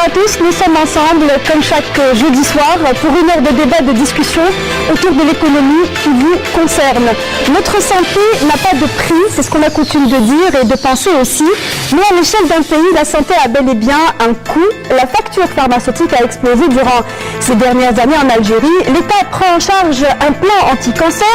Bonsoir à tous, nous sommes ensemble comme chaque jeudi soir pour une heure de débat, de discussion autour de l'économie qui vous concerne. Notre santé n'a pas de prix, c'est ce qu'on a coutume de dire et de penser aussi, mais à l'échelle d'un pays, la santé a bel et bien un coût. La facture pharmaceutique a explosé durant ces dernières années en Algérie. L'État prend en charge un plan anti-cancer,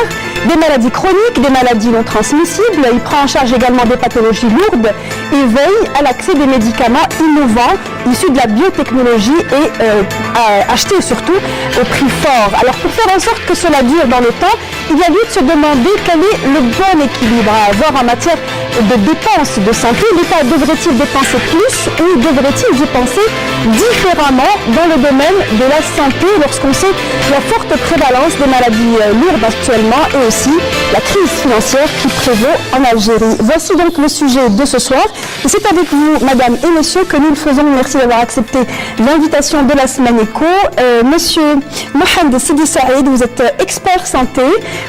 des maladies chroniques, des maladies non transmissibles. Il prend en charge également des pathologies lourdes et veille à l'accès des médicaments innovants issus de la biotechnologie et achetés surtout au prix fort. Alors pour faire en sorte que cela dure dans le temps, il y a lieu de se demander quel est le bon équilibre à avoir en matière de dépenses de santé. L'État devrait-il dépenser plus ou devrait-il dépenser différemment dans le domaine de la santé lorsqu'on sait la forte prévalence des maladies lourdes actuellement et aussi la crise financière qui prévaut en Algérie. Voici donc le sujet de ce soir. Et c'est avec vous, mesdames et messieurs, que nous le faisons. Merci d'avoir accepté l'invitation de la semaine éco. Monsieur Mohamed Sidi Saïd, vous êtes expert santé.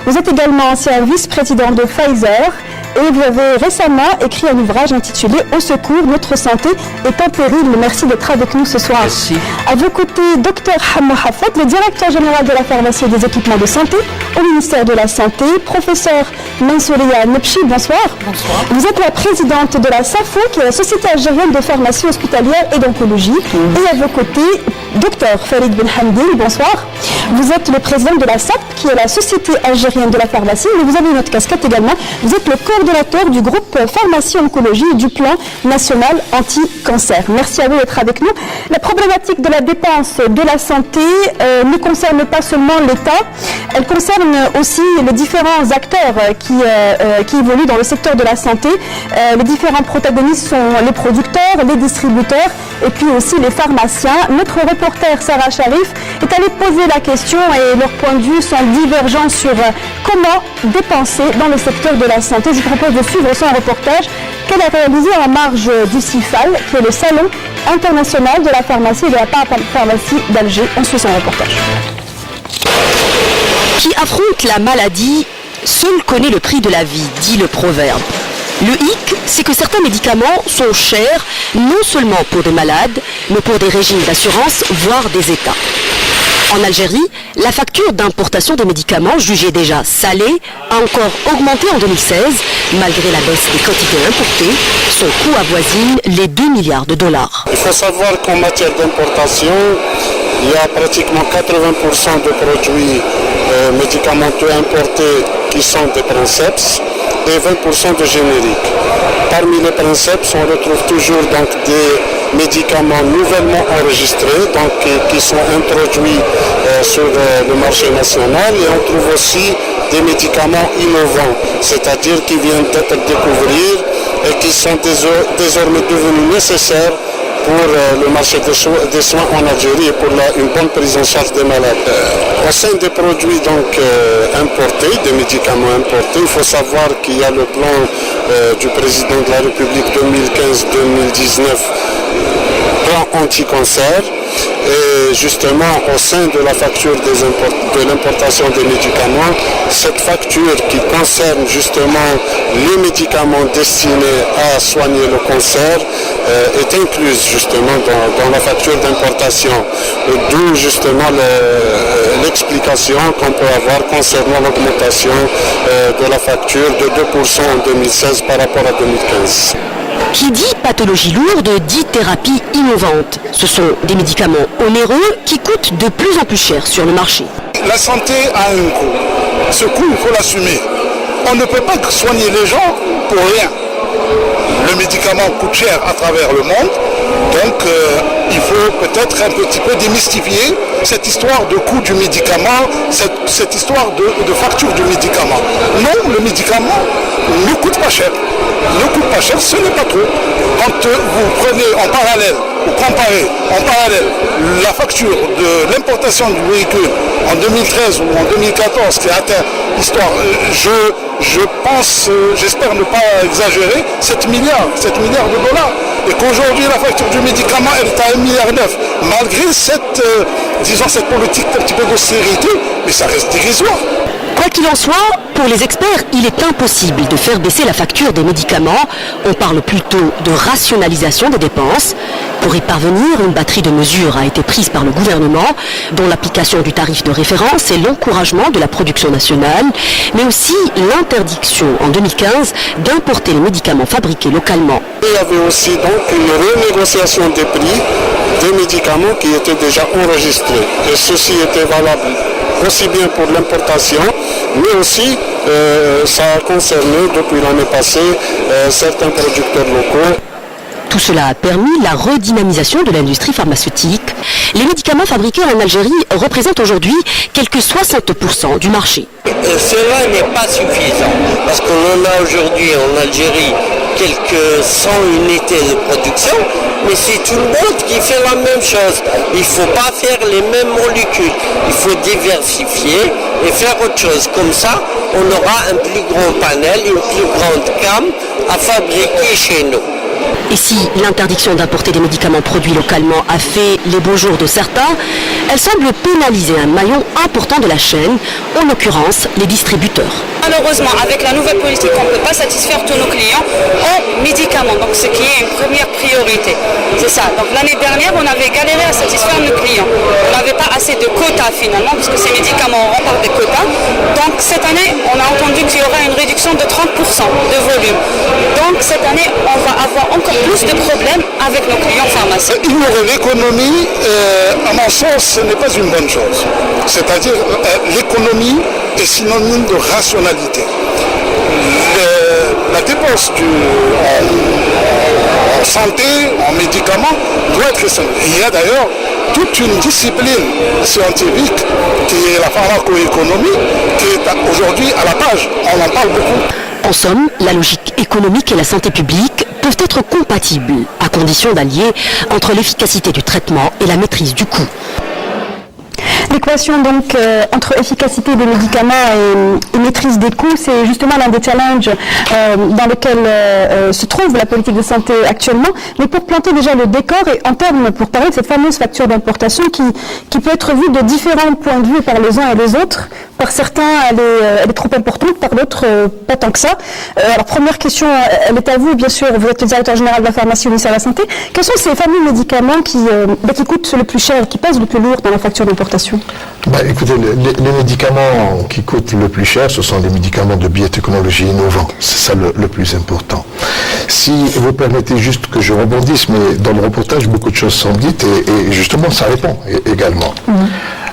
Vous êtes également ancien vice-président de Pfizer. Et vous avez récemment écrit un ouvrage intitulé « Au secours, notre santé est en péril ». Merci d'être avec nous ce soir. Merci. À vos côtés, Dr Hammo Hafet, le directeur général de la pharmacie et des équipements de santé au ministère de la Santé. Professeur Mansouria Nebchi, bonsoir. Bonsoir. Vous êtes la présidente de la SAFO, qui est la Société algérienne de pharmacie hospitalière et d'oncologie. Et à vos côtés, Dr Farid Benhamdi, bonsoir. Vous êtes le président de la SAP, qui est la Société algérienne de la pharmacie, mais vous avez une autre casquette également. Vous êtes le coordonnateur du groupe Pharmacie Oncologie et du plan national anti-cancer. Merci à vous d'être avec nous. La problématique de la dépense de la santé ne concerne pas seulement l'État, elle concerne aussi les différents acteurs qui évoluent dans le secteur de la santé. Les différents protagonistes sont les producteurs, les distributeurs et puis aussi les pharmaciens. Notre reporter Sarah Sharif est allée poser la question et leurs points de vue sont divergents sur comment dépenser dans le secteur de la santé. Je vous propose de suivre son reportage qu'elle a réalisé en marge du CIFAL, qui est le Salon international de la pharmacie et de la pharmacie d'Alger. On suit son reportage. Qui affronte la maladie, seul connaît le prix de la vie, dit le proverbe. Le hic, c'est que certains médicaments sont chers, non seulement pour des malades, mais pour des régimes d'assurance, voire des États. En Algérie, la facture d'importation des médicaments, jugée déjà salée, a encore augmenté en 2016, malgré la baisse des quantités importées. Son coût avoisine les 2 milliards de dollars. Il faut savoir qu'en matière d'importation, il y a pratiquement 80% de produits médicamenteux importés qui sont des princeps et 20% de génériques. Parmi les princeps, on retrouve toujours donc des médicaments nouvellement enregistrés, donc qui sont introduits sur le marché national, et on trouve aussi des médicaments innovants, c'est-à-dire qui viennent d'être découverts et qui sont désormais devenus nécessaires pour le marché des soins en Algérie et pour une bonne prise en charge des malades. Au sein des produits donc importés, des médicaments importés, il faut savoir qu'il y a le plan du président de la République 2015-2019, plan anti-cancer. Et justement, au sein de la facture de l'importation des médicaments, cette facture qui concerne justement les médicaments destinés à soigner le cancer est incluse justement dans la facture d'importation. D'où justement l'explication qu'on peut avoir concernant l'augmentation de la facture de 2% en 2016 par rapport à 2015. Qui dit pathologie lourde dit thérapie innovante. Ce sont des médicaments onéreux qui coûtent de plus en plus cher sur le marché. La santé a un coût. Ce coût, il faut l'assumer. On ne peut pas soigner les gens pour rien. Le médicament coûte cher à travers le monde, donc il faut peut-être un petit peu démystifier cette histoire de coût du médicament, cette histoire de facture du médicament. Non, le médicament ne coûte pas cher. Ne coûte pas cher, ce n'est pas trop. Quand vous prenez en parallèle, ou comparez en parallèle la facture de l'importation du véhicule en 2013 ou en 2014 qui a atteint l'histoire, je pense, j'espère ne pas exagérer, 7 milliards de dollars. Et qu'aujourd'hui la facture du médicament elle est à 1,9 milliard. Malgré cette politique un petit peu d'austérité, mais ça reste dérisoire. Quoi qu'il en soit, pour les experts, il est impossible de faire baisser la facture des médicaments. On parle plutôt de rationalisation des dépenses. Pour y parvenir, une batterie de mesures a été prise par le gouvernement, dont l'application du tarif de référence et l'encouragement de la production nationale, mais aussi l'interdiction en 2015 d'importer les médicaments fabriqués localement. Il y avait aussi donc une renégociation des prix des médicaments qui étaient déjà enregistrés. Et ceci était valable aussi bien pour l'importation, mais aussi ça a concerné depuis l'année passée certains producteurs locaux. Tout cela a permis la redynamisation de l'industrie pharmaceutique. Les médicaments fabriqués en Algérie représentent aujourd'hui quelques 60% du marché. Cela n'est pas suffisant, parce qu'on en a aujourd'hui en Algérie quelques 100 unités de production, mais c'est tout le monde qui fait la même chose. Il ne faut pas faire les mêmes molécules, il faut diversifier et faire autre chose. Comme ça, on aura un plus grand panel, une plus grande gamme à fabriquer chez nous. Et si l'interdiction d'importer des médicaments produits localement a fait les beaux jours de certains, elle semble pénaliser un maillon important de la chaîne, en l'occurrence les distributeurs. Malheureusement, avec la nouvelle politique, on ne peut pas satisfaire tous nos clients en médicaments, donc ce qui est une première priorité. C'est ça. Donc l'année dernière, on avait galéré à satisfaire nos clients. On n'avait pas assez de quotas finalement, parce que ces médicaments remportent des quotas. Donc cette année, on a entendu qu'il y aura une réduction de 30% de volume. Donc cette année, on va avoir encore plus de problèmes avec nos clients pharmaciens. Ignorer l'économie, à mon sens, ce n'est pas une bonne chose. C'est-à-dire, l'économie est synonyme de rationalité. La dépense en santé, en médicaments, doit être raisonnable. Il y a d'ailleurs toute une discipline scientifique qui est la pharmacoéconomie, qui est aujourd'hui à la page. On en parle beaucoup. En somme, la logique économique et la santé publique peuvent être compatibles, à condition d'allier entre l'efficacité du traitement et la maîtrise du coût. L'équation donc entre efficacité des médicaments et maîtrise des coûts, c'est justement l'un des challenges dans lesquels se trouve la politique de santé actuellement. Mais pour planter déjà le décor et en termes, pour parler de cette fameuse facture d'importation qui peut être vue de différents points de vue par les uns et les autres. Par certains, elle est trop importante, par d'autres, pas tant que ça. Alors première question, elle est à vous, bien sûr, vous êtes le directeur général de la pharmacie au ministère de la Santé. Quels sont ces fameux médicaments qui coûtent le plus cher, qui pèsent le plus lourd dans la facture d'importation ? Écoutez, les médicaments qui coûtent le plus cher, ce sont les médicaments de biotechnologie innovants. C'est ça le plus important. Si vous permettez juste que je rebondisse, mais dans le reportage, beaucoup de choses sont dites et justement, ça répond également.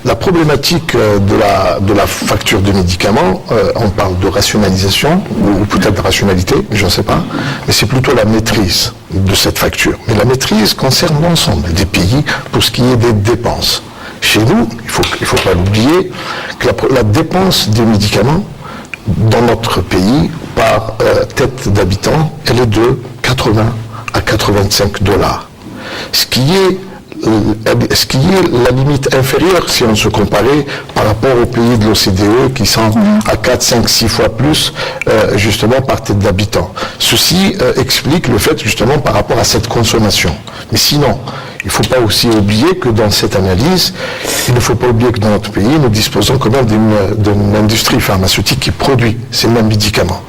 La problématique de la facture de médicaments, on parle de rationalisation, ou peut-être de rationalité, je ne sais pas, mais c'est plutôt la maîtrise de cette facture. Mais la maîtrise concerne l'ensemble des pays pour ce qui est des dépenses. Chez nous, il ne faut pas l'oublier, que la dépense des médicaments dans notre pays, par tête d'habitant, elle est de 80 à 85 $. Ce qui est la limite inférieure si on se comparait par rapport aux pays de l'OCDE qui sont à 4, 5, 6 fois plus justement par tête d'habitant. Ceci explique le fait justement par rapport à cette consommation. Mais sinon, il ne faut pas aussi oublier que dans cette analyse, il ne faut pas oublier que dans notre pays, nous disposons quand même d'une industrie pharmaceutique qui produit ces mêmes médicaments.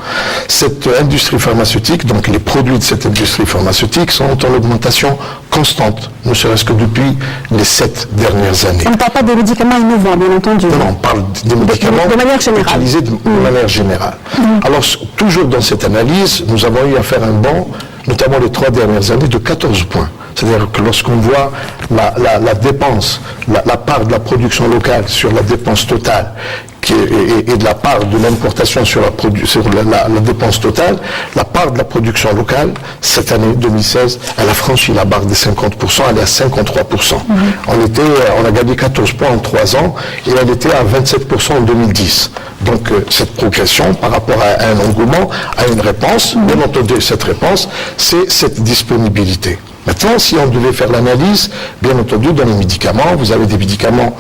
Cette industrie pharmaceutique, donc les produits de cette industrie pharmautique sont en augmentation constante, ne serait-ce que depuis les 7 dernières années. On ne parle pas des médicaments innovants, bien entendu. Non, on parle des médicaments de manière générale. Utilisés de manière générale. Alors, toujours dans cette analyse, nous avons eu à faire un bond, notamment les 3 dernières années, de 14 points. C'est-à-dire que lorsqu'on voit la dépense, la part de la production locale sur la dépense totale, et de la part de l'importation sur la dépense totale, la part de la production locale, cette année 2016, elle a franchi la barre des 50%, elle est à 53%. On a gagné 14 points en 3 ans, et elle était à 27% en 2010. Donc cette progression par rapport à un engouement, à une réponse, bien entendu cette réponse, c'est cette disponibilité. Maintenant, si on devait faire l'analyse, bien entendu, dans les médicaments, vous avez des médicaments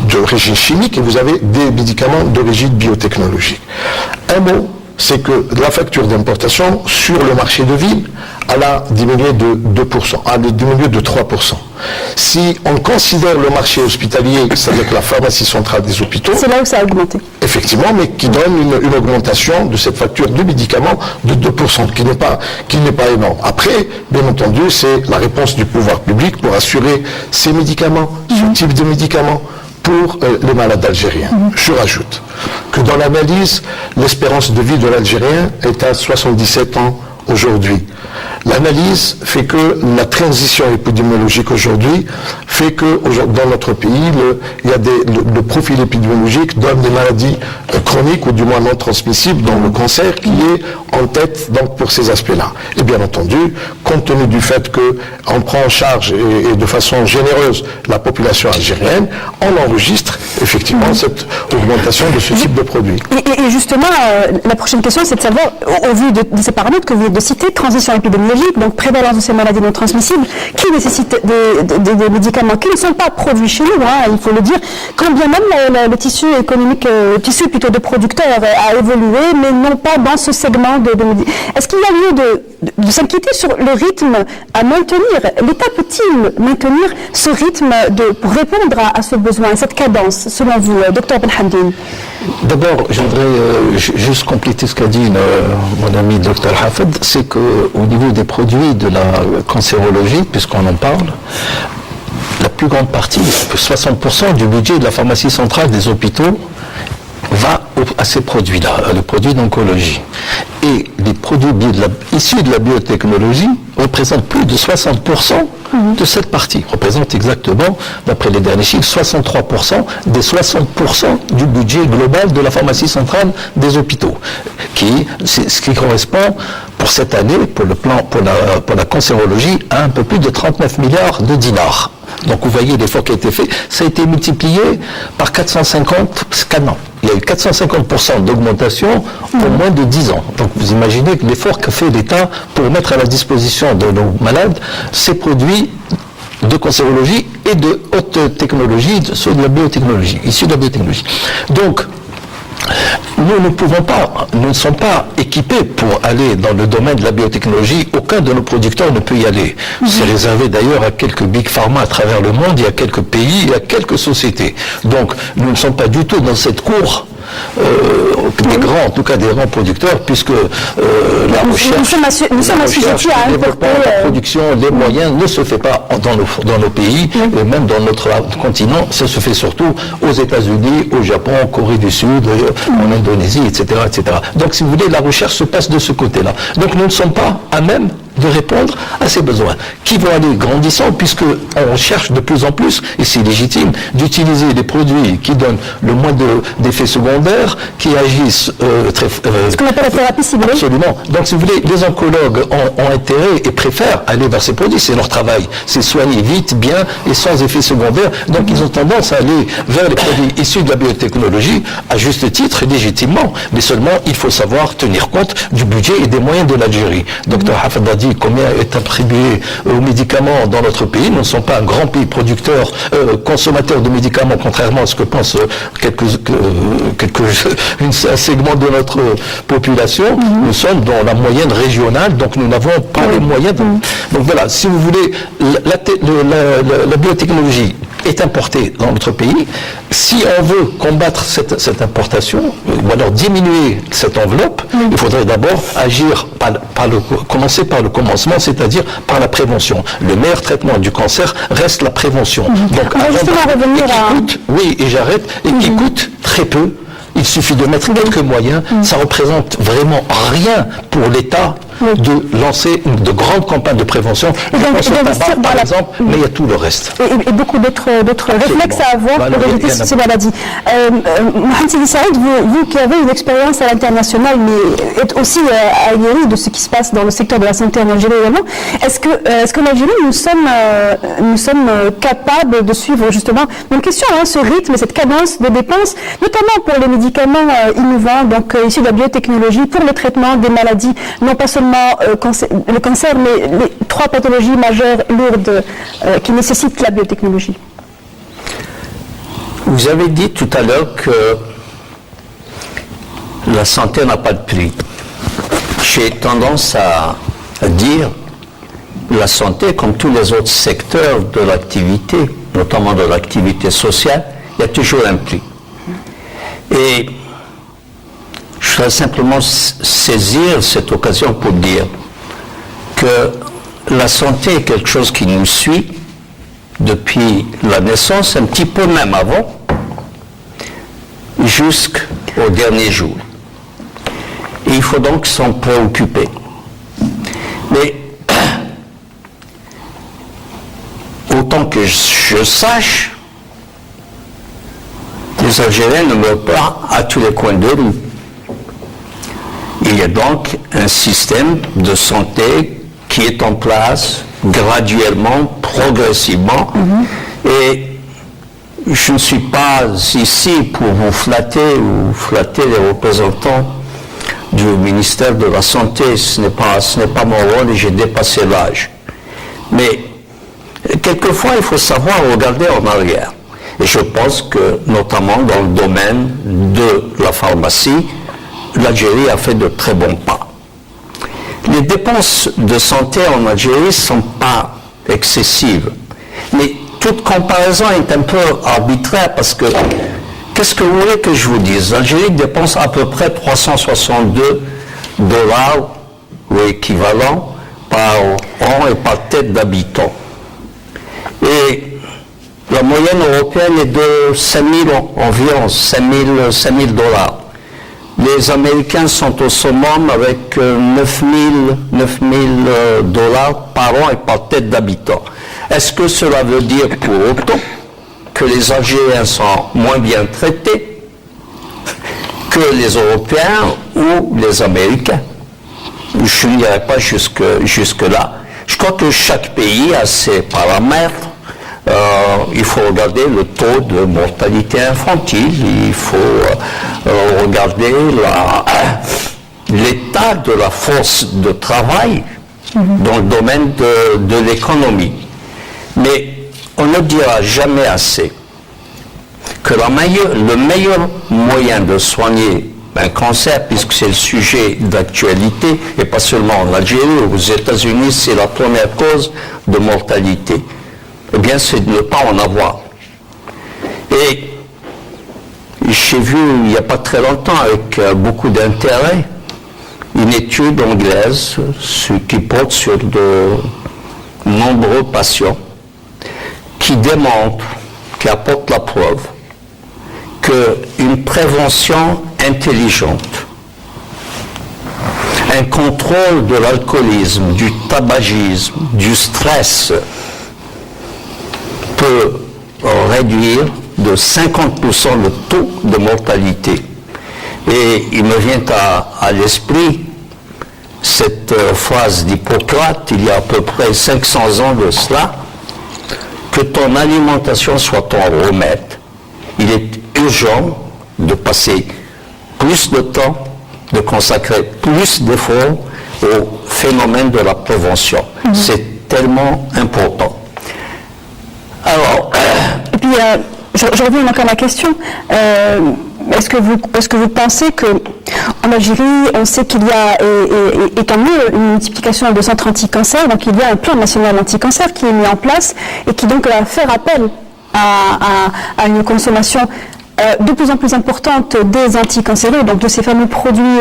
d'origine chimique et vous avez des médicaments d'origine biotechnologique. Un mot, c'est que la facture d'importation sur le marché de ville elle a diminué de 2%, elle a diminué de 3%. Si on considère le marché hospitalier, c'est-à-dire que la pharmacie centrale des hôpitaux... C'est là où ça a augmenté. Effectivement, mais qui donne une augmentation de cette facture de médicaments de 2%, qui n'est pas énorme. Après, bien entendu, c'est la réponse du pouvoir public pour assurer ces médicaments, ce type de médicaments, pour les malades algériens. Je rajoute que dans l'analyse, l'espérance de vie de l'Algérien est à 77 ans aujourd'hui. L'analyse fait que la transition épidémiologique aujourd'hui fait que dans notre pays, le profil épidémiologique donne des maladies chroniques ou du moins non transmissibles, dont le cancer qui est en tête donc, pour ces aspects-là. Et bien entendu, compte tenu du fait qu'on prend en charge et de façon généreuse la population algérienne, on enregistre effectivement cette augmentation de ce type de produit. Et justement, la prochaine question, c'est de savoir, au vu de ces paramètres que vous venez de citer, transition épidémiologique, donc prévalence de ces maladies non transmissibles, qui nécessitent des médicaments qui ne sont pas produits chez nous, hein, il faut le dire, quand bien même le tissu économique, le tissu plutôt de producteurs a évolué, mais non pas dans ce segment de Est-ce qu'il y a lieu de s'inquiéter sur le rythme à maintenir? L'État peut-il maintenir ce rythme pour répondre à ce besoin, à cette cadence, selon vous, Dr Benhamdine? D'abord, je voudrais juste compléter ce qu'a dit mon ami Dr Hafed, c'est qu'au niveau des produits de la cancérologie, puisqu'on en parle, la plus grande partie, 60% du budget de la pharmacie centrale des hôpitaux va à ces produits-là, les produits d'oncologie. Et les produits issus de la biotechnologie représentent plus de 60% de cette partie. Représentent exactement, d'après les derniers chiffres, 63% des 60% du budget global de la pharmacie centrale des hôpitaux. Ce qui correspond pour cette année, pour la cancérologie, à un peu plus de 39 milliards de dinars. Donc vous voyez l'effort qui a été fait, ça a été multiplié par 450, il y a eu 450% d'augmentation en moins de 10 ans. Donc vous imaginez que l'effort que fait l'État pour mettre à la disposition de nos malades ces produits de cancérologie et de haute technologie, issus de la biotechnologie. Donc, nous ne sommes pas équipés pour aller dans le domaine de la biotechnologie. Aucun de nos producteurs ne peut y aller. C'est réservé d'ailleurs à quelques big pharma à travers le monde, il y a quelques pays, il y a quelques sociétés. Donc, nous ne sommes pas du tout dans cette cour des grands producteurs, puisque la recherche, le développement, la production, les moyens ne se fait pas dans nos pays, et même dans notre continent, ça se fait surtout aux États-Unis, au Japon, en Corée du Sud, en Indonésie, etc., etc. Donc, si vous voulez, la recherche se passe de ce côté-là. Donc, nous ne sommes pas à même de répondre à ces besoins, qui vont aller grandissant, puisqu'on cherche de plus en plus, et c'est légitime, d'utiliser des produits qui donnent le moins d'effets secondaires, qui agissent ce qu'on appelle la thérapie ciblée. Absolument. Donc, si vous voulez, les oncologues ont intérêt et préfèrent aller vers ces produits, c'est leur travail, c'est soigner vite, bien et sans effets secondaires. Donc, ils ont tendance à aller vers les produits issus de la biotechnologie, à juste titre, légitimement, mais seulement, il faut savoir tenir compte du budget et des moyens de l'Algérie. Dr Hafed a dit combien est attribué aux médicaments dans notre pays. Nous ne sommes pas un grand pays producteur, consommateur de médicaments, contrairement à ce que pense un segment de notre population. Nous sommes dans la moyenne régionale, donc nous n'avons pas les moyens. Donc voilà, si vous voulez, la biotechnologie est importée dans notre pays. Si on veut combattre cette importation, ou alors diminuer cette enveloppe, il faudrait d'abord agir commencer par le commencement, c'est-à-dire par la prévention. Le meilleur traitement du cancer reste la prévention. Donc, qui coûte très peu. Il suffit de mettre quelques moyens. Ça représente vraiment rien pour l'État de lancer de grandes campagnes de prévention. Par exemple, mais il y a tout le reste. Et beaucoup d'autres réflexes à avoir pour éviter ces maladies. Mohamed Sidi Saïd, vous qui avez une expérience à l'international, mais êtes aussi aguerri de ce qui se passe dans le secteur de la santé en Algérie également, est-ce qu'en Algérie, nous sommes capables de suivre justement, une question, ce rythme, cette cadence de dépenses, notamment pour les médicaments innovants, donc issus de la biotechnologie, pour le traitement des maladies, non pas seulement le cancer, mais les 3 pathologies majeures lourdes qui nécessitent la biotechnologie. Vous avez dit tout à l'heure que la santé n'a pas de prix. J'ai tendance à dire la santé, comme tous les autres secteurs de l'activité, notamment de l'activité sociale, il y a toujours un prix. Et je voudrais simplement saisir cette occasion pour dire que la santé est quelque chose qui nous suit depuis la naissance, un petit peu même avant, jusqu'au dernier jour. Et il faut donc s'en préoccuper. Mais autant que je sache, les Algériens ne meurent pas à tous les coins de rue. Il y a donc un système de santé qui est en place graduellement, progressivement, et je ne suis pas ici pour vous flatter ou flatter les représentants du ministère de la Santé. Ce n'est pas mon rôle et j'ai dépassé l'âge. Mais quelquefois, il faut savoir regarder en arrière. Et je pense que, notamment dans le domaine de la pharmacie, l'Algérie a fait de très bons pas. Les dépenses de santé en Algérie ne sont pas excessives. Mais toute comparaison est un peu arbitraire parce que, qu'est-ce que vous voulez que je vous dise? L'Algérie dépense à peu près 362 $ ou équivalent par an et par tête d'habitant. Et la moyenne européenne est de 5 000, environ 5 000 $. Les Américains sont au summum avec 9 000 $ par an et par tête d'habitant. Est-ce que cela veut dire pour autant que les Algériens sont moins bien traités que les Européens ou les Américains? Je n'irai pas jusque-là. Je crois que chaque pays a ses paramètres. Il faut regarder le taux de mortalité infantile, il faut regarder l'état de la force de travail dans le domaine de l'économie. Mais on ne dira jamais assez que le meilleur moyen de soigner un cancer, puisque c'est le sujet d'actualité, et pas seulement en Algérie, aux États-Unis, c'est la première cause de mortalité, eh bien, c'est de ne pas en avoir. Et j'ai vu, il n'y a pas très longtemps, avec beaucoup d'intérêt, une étude anglaise qui porte sur de nombreux patients, qui démontre, qui apporte la preuve, qu'une prévention intelligente, un contrôle de l'alcoolisme, du tabagisme, du stress, peut réduire de 50% le taux de mortalité. Et il me vient à l'esprit cette phrase d'Hippocrate, il y a à peu près 500 ans de cela, que ton alimentation soit ton remède. Il est urgent de passer plus de temps, de consacrer plus d'efforts au phénomène de la prévention. C'est tellement important. Alors, et puis, je reviens encore à la question. Est-ce que vous pensez qu'en Algérie, on sait qu'il y a, et tant mieux, une multiplication de centres anti-cancer, donc il y a un plan national anti-cancer qui est mis en place et qui donc va faire appel à une consommation de plus en plus importante des anticancéreux, donc de ces fameux produits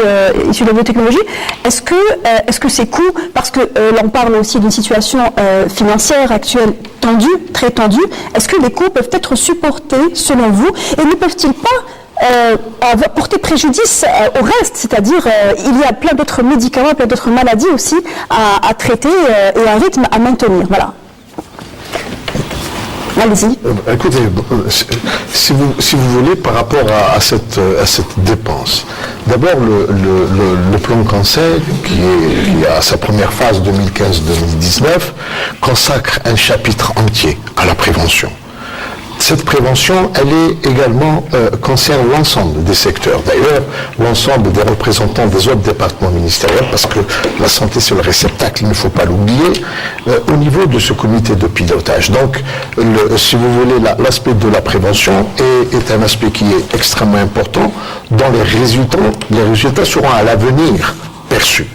issus de la biotechnologie. Est-ce que ces coûts, parce que l'on parle aussi d'une situation financière actuelle tendue, très tendue, est-ce que les coûts peuvent être supportés selon vous et ne peuvent-ils pas porter préjudice au reste, c'est-à-dire il y a plein d'autres médicaments, plein d'autres maladies aussi à traiter et un rythme à maintenir. Voilà. Allez-y. Écoutez, si vous voulez, par rapport à cette dépense, d'abord le plan cancer, qui a sa première phase 2015-2019, consacre un chapitre entier à la prévention. Cette prévention, elle est également concerne l'ensemble des secteurs. D'ailleurs, l'ensemble des représentants des autres départements ministériels, parce que la santé c'est le réceptacle, il ne faut pas l'oublier, au niveau de ce comité de pilotage. Donc, si vous voulez, l'aspect de la prévention est un aspect qui est extrêmement important dont les résultats seront à l'avenir perçus.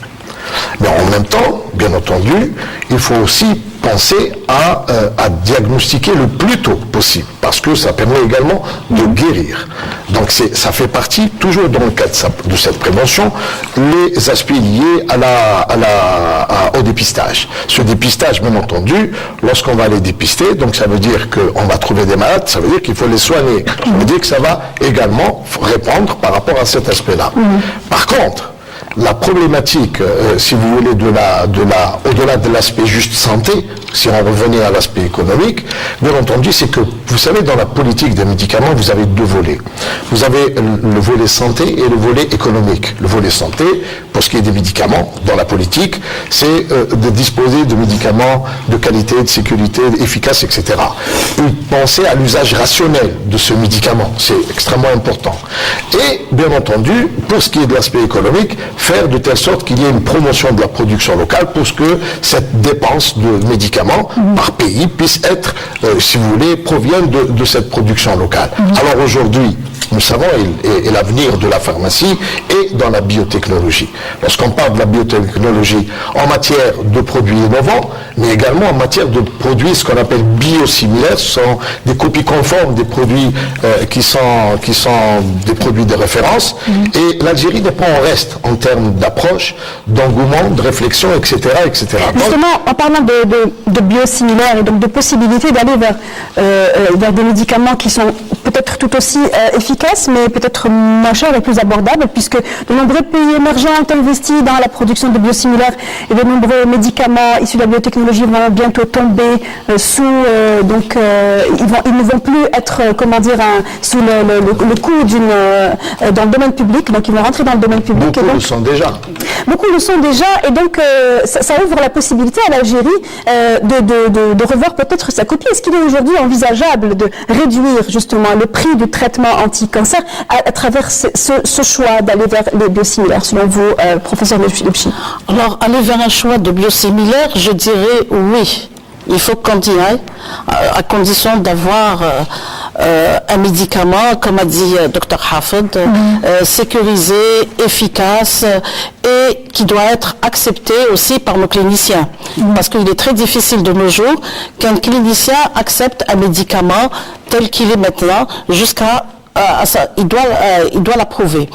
Mais en même temps, bien entendu, il faut aussi penser à diagnostiquer le plus tôt possible, parce que ça permet également de guérir. Donc ça fait partie, toujours dans le cadre de cette prévention, les aspects liés au dépistage. Ce dépistage, bien entendu, lorsqu'on va les dépister, donc ça veut dire qu'on va trouver des malades, ça veut dire qu'il faut les soigner. Ça veut dire que ça va également répondre par rapport à cet aspect-là. Par contre, la problématique, si vous voulez, au-delà de l'aspect juste santé, si on revenait à l'aspect économique, bien entendu, c'est que, vous savez, dans la politique des médicaments, vous avez deux volets. Vous avez le volet santé et le volet économique. Le volet santé, pour ce qui est des médicaments, dans la politique, c'est de disposer de médicaments de qualité, de sécurité, efficaces, etc. Et penser à l'usage rationnel de ce médicament, c'est extrêmement important. Et, bien entendu, pour ce qui est de l'aspect économique, faire de telle sorte qu'il y ait une promotion de la production locale pour que cette dépense de médicaments par pays puisse être, si vous voulez, provienne de cette production locale. Alors aujourd'hui, nous savons, et l'avenir de la pharmacie est dans la biotechnologie. Lorsqu'on parle de la biotechnologie en matière de produits innovants, mais également en matière de produits, ce qu'on appelle biosimilaires, ce sont des copies conformes des produits qui sont des produits de référence. Et l'Algérie n'est pas en reste en termes d'approche, d'engouement, de réflexion, etc., etc. Justement, en parlant de biosimilaires et donc de possibilité d'aller vers des médicaments qui sont peut-être tout aussi efficaces, mais peut-être moins chers et plus abordables, puisque de nombreux pays émergents ont investi dans la production de biosimilaires et de nombreux médicaments issus de la biotechnologie vont bientôt tomber sous, donc ils ne vont plus être, sous le coup dans le domaine public, donc ils vont rentrer dans le domaine public. Beaucoup le sont déjà. Beaucoup le sont déjà, et donc ça ouvre la possibilité à l'Algérie de revoir peut-être sa copie. Est-ce qu'il est aujourd'hui envisageable de réduire justement le prix du traitement anti-cancer à travers ce choix d'aller vers les biosimilaires, selon vous, professeur Lepchi? Alors, aller vers un choix de biosimilaires, je dirais oui. Il faut qu'on y aille, à condition d'avoir un médicament, comme a dit Dr Hafed, sécurisé, efficace et qui doit être accepté aussi par nos cliniciens. Parce qu'il est très difficile de nos jours qu'un clinicien accepte un médicament tel qu'il est maintenant jusqu'à il doit l'approuver.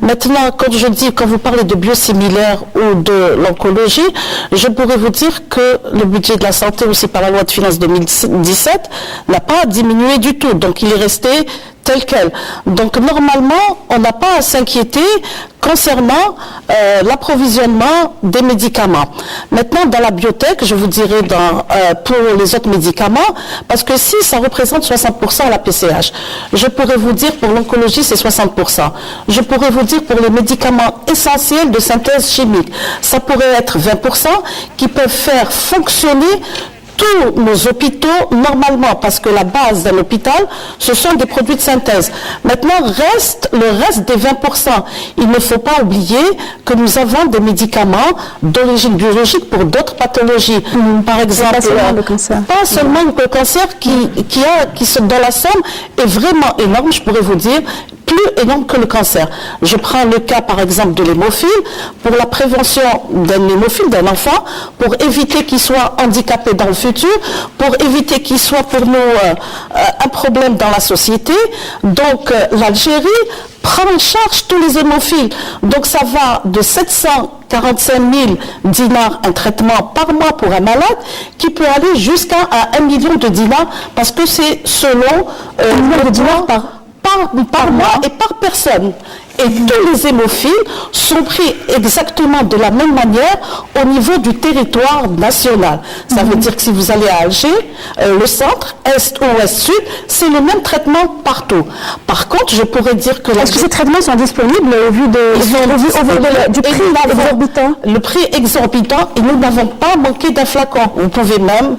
Maintenant, quand vous parlez de biosimilaires ou de l'oncologie, je pourrais vous dire que le budget de la santé, aussi par la loi de finances 2017, n'a pas diminué du tout. Donc, il est resté tel quel. Donc, normalement, on n'a pas à s'inquiéter concernant l'approvisionnement des médicaments. Maintenant, dans la biotech, je vous dirais pour les autres médicaments, parce que si ça représente 60% à la PCH, je pourrais vous dire pour l'oncologie, c'est 60%. Je pourrais vous dire pour les médicaments essentiels de synthèse chimique, ça pourrait être 20% qui peuvent faire fonctionner tous nos hôpitaux normalement, parce que la base d'un hôpital, ce sont des produits de synthèse. Maintenant, le reste des 20%. Il ne faut pas oublier que nous avons des médicaments d'origine biologique pour d'autres pathologies. Par exemple, pas seulement le cancer. Pas seulement le cancer qui dans la somme est vraiment énorme, je pourrais vous dire, plus énorme que le cancer. Je prends le cas, par exemple, de l'hémophile. Pour la prévention d'un hémophile, d'un enfant, pour éviter qu'il soit handicapé dans le futur, pour éviter qu'il soit pour nous un problème dans la société. Donc, l'Algérie prend en charge tous les hémophiles. Donc, ça va de 745 000 dinars, un traitement par mois pour un malade, qui peut aller jusqu'à 1 million de dinars, parce que c'est selon 1 million de dinars par mois et par personne. Et tous les hémophiles sont pris exactement de la même manière au niveau du territoire national. Ça veut dire que si vous allez à Alger, le centre, est, ouest, sud, c'est le même traitement partout. Par contre, je pourrais dire que... Est-ce que ces traitements sont disponibles au vu du prix exorbitant? Le prix exorbitant, et nous n'avons pas manqué d'un flacon. Vous pouvez même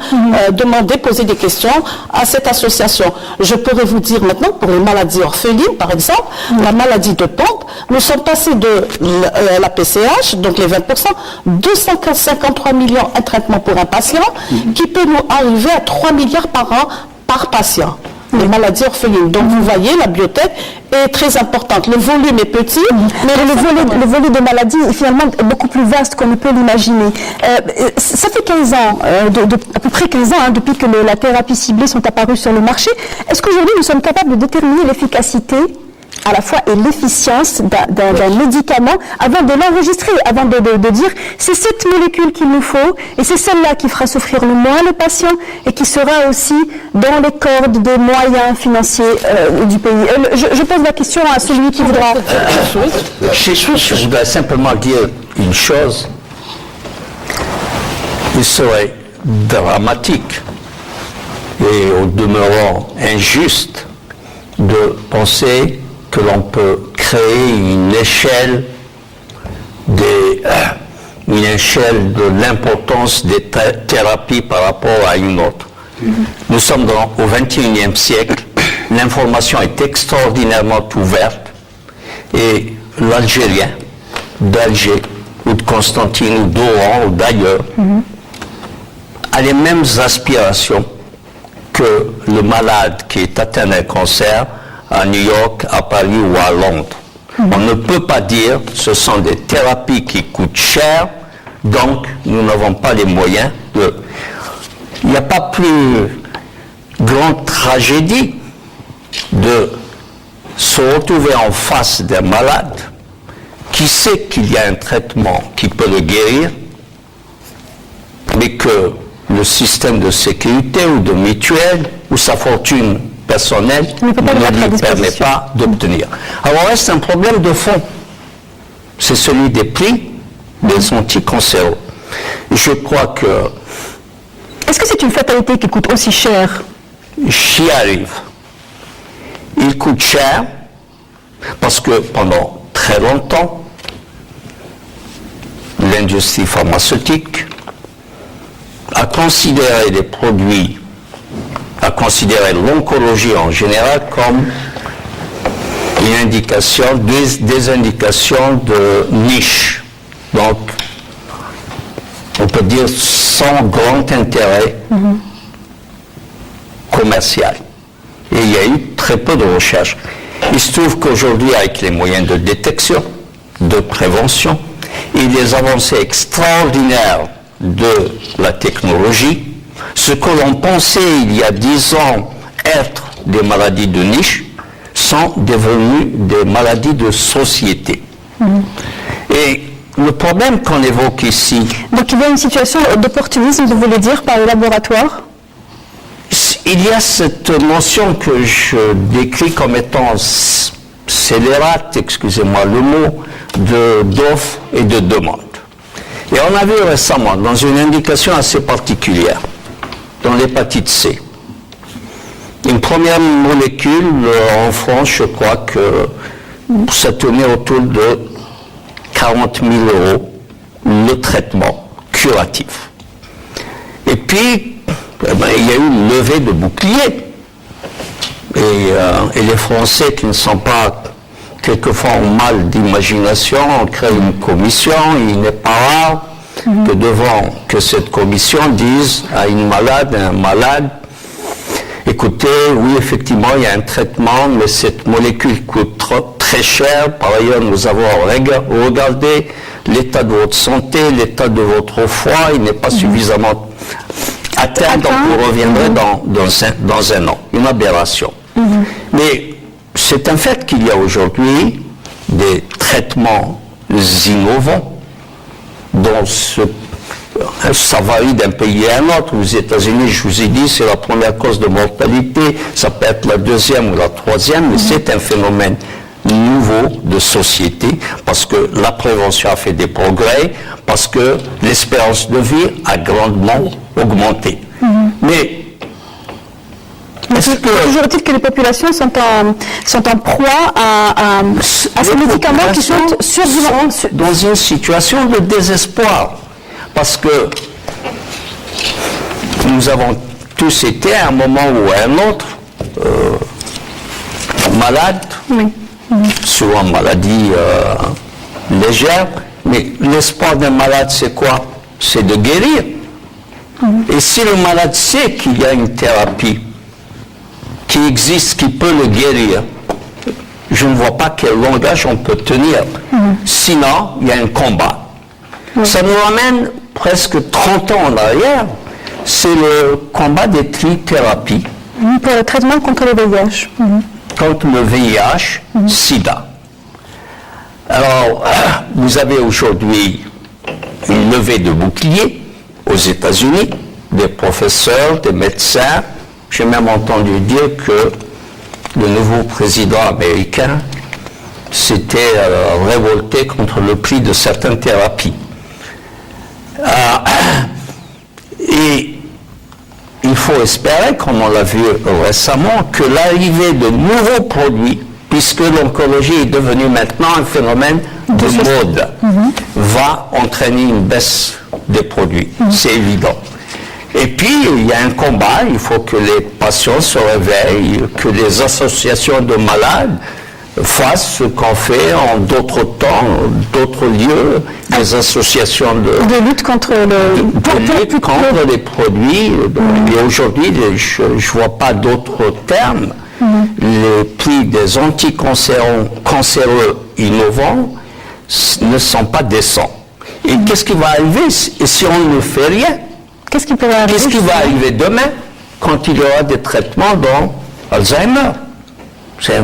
poser des questions à cette association. Je pourrais vous dire maintenant, pour les maladies orphelines, par exemple, la maladie de Pont, nous sommes passés de la PCH, donc les 20%, 253 millions un traitement pour un patient, qui peut nous arriver à 3 milliards par an par patient. les maladies orphelines. Donc vous voyez, la bibliothèque est très importante. Le volume est petit, mais le volet de maladies est finalement beaucoup plus vaste qu'on ne peut l'imaginer. Ça fait 15 ans, à peu près 15 ans, depuis que la thérapie ciblée sont apparues sur le marché. Est-ce qu'aujourd'hui nous sommes capables de déterminer l'efficacité à la fois et l'efficience d'un médicament avant de l'enregistrer, avant de dire c'est cette molécule qu'il nous faut et c'est celle-là qui fera souffrir le moins le patient et qui sera aussi dans les cordes des moyens financiers du pays. Je pose la question à celui qui voudra. Je voudrais simplement dire une chose. Il serait dramatique et au demeurant injuste de penser que l'on peut créer une échelle de l'importance des thérapies par rapport à une autre. Nous sommes au XXIe siècle, l'information est extraordinairement ouverte et l'Algérien d'Alger ou de Constantine ou d'Oran ou d'ailleurs a les mêmes aspirations que le malade qui est atteint d'un cancer à New York, à Paris ou à Londres. On ne peut pas dire que ce sont des thérapies qui coûtent cher, donc nous n'avons pas les moyens de... Il n'y a pas plus grande tragédie de se retrouver en face d'un malade qui sait qu'il y a un traitement qui peut le guérir, mais que le système de sécurité ou de mutuelle ou sa fortune personnelle ne lui permet pas d'obtenir. Alors reste un problème de fond. C'est celui des prix des anticancéreux. Je crois que... Est-ce que c'est une fatalité qui coûte aussi cher? J'y arrive. Il coûte cher parce que pendant très longtemps, l'industrie pharmaceutique a considéré les produits, a considéré l'oncologie en général comme une indication, des indications de niche. Donc, on peut dire sans grand intérêt commercial. Et il y a eu très peu de recherche. Il se trouve qu'aujourd'hui, avec les moyens de détection, de prévention et des avancées extraordinaires de la technologie, ce que l'on pensait il y a 10 ans être des maladies de niche sont devenues des maladies de société. Et le problème qu'on évoque ici... Donc il y a une situation d'opportunisme, vous voulez dire, par les laboratoires? Il y a cette notion que je décris comme étant scélérate, excusez-moi le mot, d'offre et de demande. Et on a vu récemment, dans une indication assez particulière, dans l'hépatite C, une première molécule en France, je crois que ça tournait autour de 40 000 € le traitement curatif. Et puis, il y a eu une levée de boucliers. Et les Français qui ne sont pas quelquefois en mal d'imagination, on crée une commission, il n'est pas rare que cette commission dise à un malade, écoutez, oui, effectivement, il y a un traitement, mais cette molécule coûte très cher. Par ailleurs, nous avons regardé l'état de votre santé, l'état de votre foie, il n'est pas suffisamment atteint, donc vous reviendrez dans un an. Une aberration. Mais c'est un fait qu'il y a aujourd'hui des traitements innovants dont ça varie d'un pays à un autre. Aux États-Unis, je vous ai dit, c'est la première cause de mortalité, ça peut être la deuxième ou la troisième, mais c'est un phénomène nouveau de société parce que la prévention a fait des progrès, parce que l'espérance de vie a grandement augmenté. Mais toujours est-il que les populations sont en proie à ces médicaments qui sont dans une situation de désespoir. Parce que nous avons tous été à un moment ou à un autre malades, souvent maladie légère, mais l'espoir d'un malade c'est quoi? C'est de guérir. Et si le malade sait qu'il y a une thérapie qui existe, qui peut le guérir, je ne vois pas quel langage on peut tenir. Sinon, il y a un combat. Ça nous ramène presque 30 ans en arrière. C'est le combat des trithérapies. Pour le traitement contre le VIH. Contre le VIH, SIDA. Alors, vous avez aujourd'hui une levée de boucliers aux États-Unis, des professeurs, des médecins. J'ai même entendu dire que le nouveau président américain s'était révolté contre le prix de certaines thérapies. Et il faut espérer, comme on l'a vu récemment, que l'arrivée de nouveaux produits, puisque l'oncologie est devenue maintenant un phénomène de mode, va entraîner une baisse des produits. C'est évident. Et puis, il y a un combat, il faut que les patients se réveillent, que les associations de malades fassent ce qu'on fait en d'autres temps, d'autres lieux, des associations de lutte contre les produits. Et aujourd'hui, je ne vois pas d'autres termes. Les prix des anticancéreux innovants ne sont pas décents. Et qu'est-ce qui va arriver si on ne fait rien? Qu'est-ce qui pourrait arriver? Qu'est-ce qui va arriver demain quand il y aura des traitements dans Alzheimer? C'est un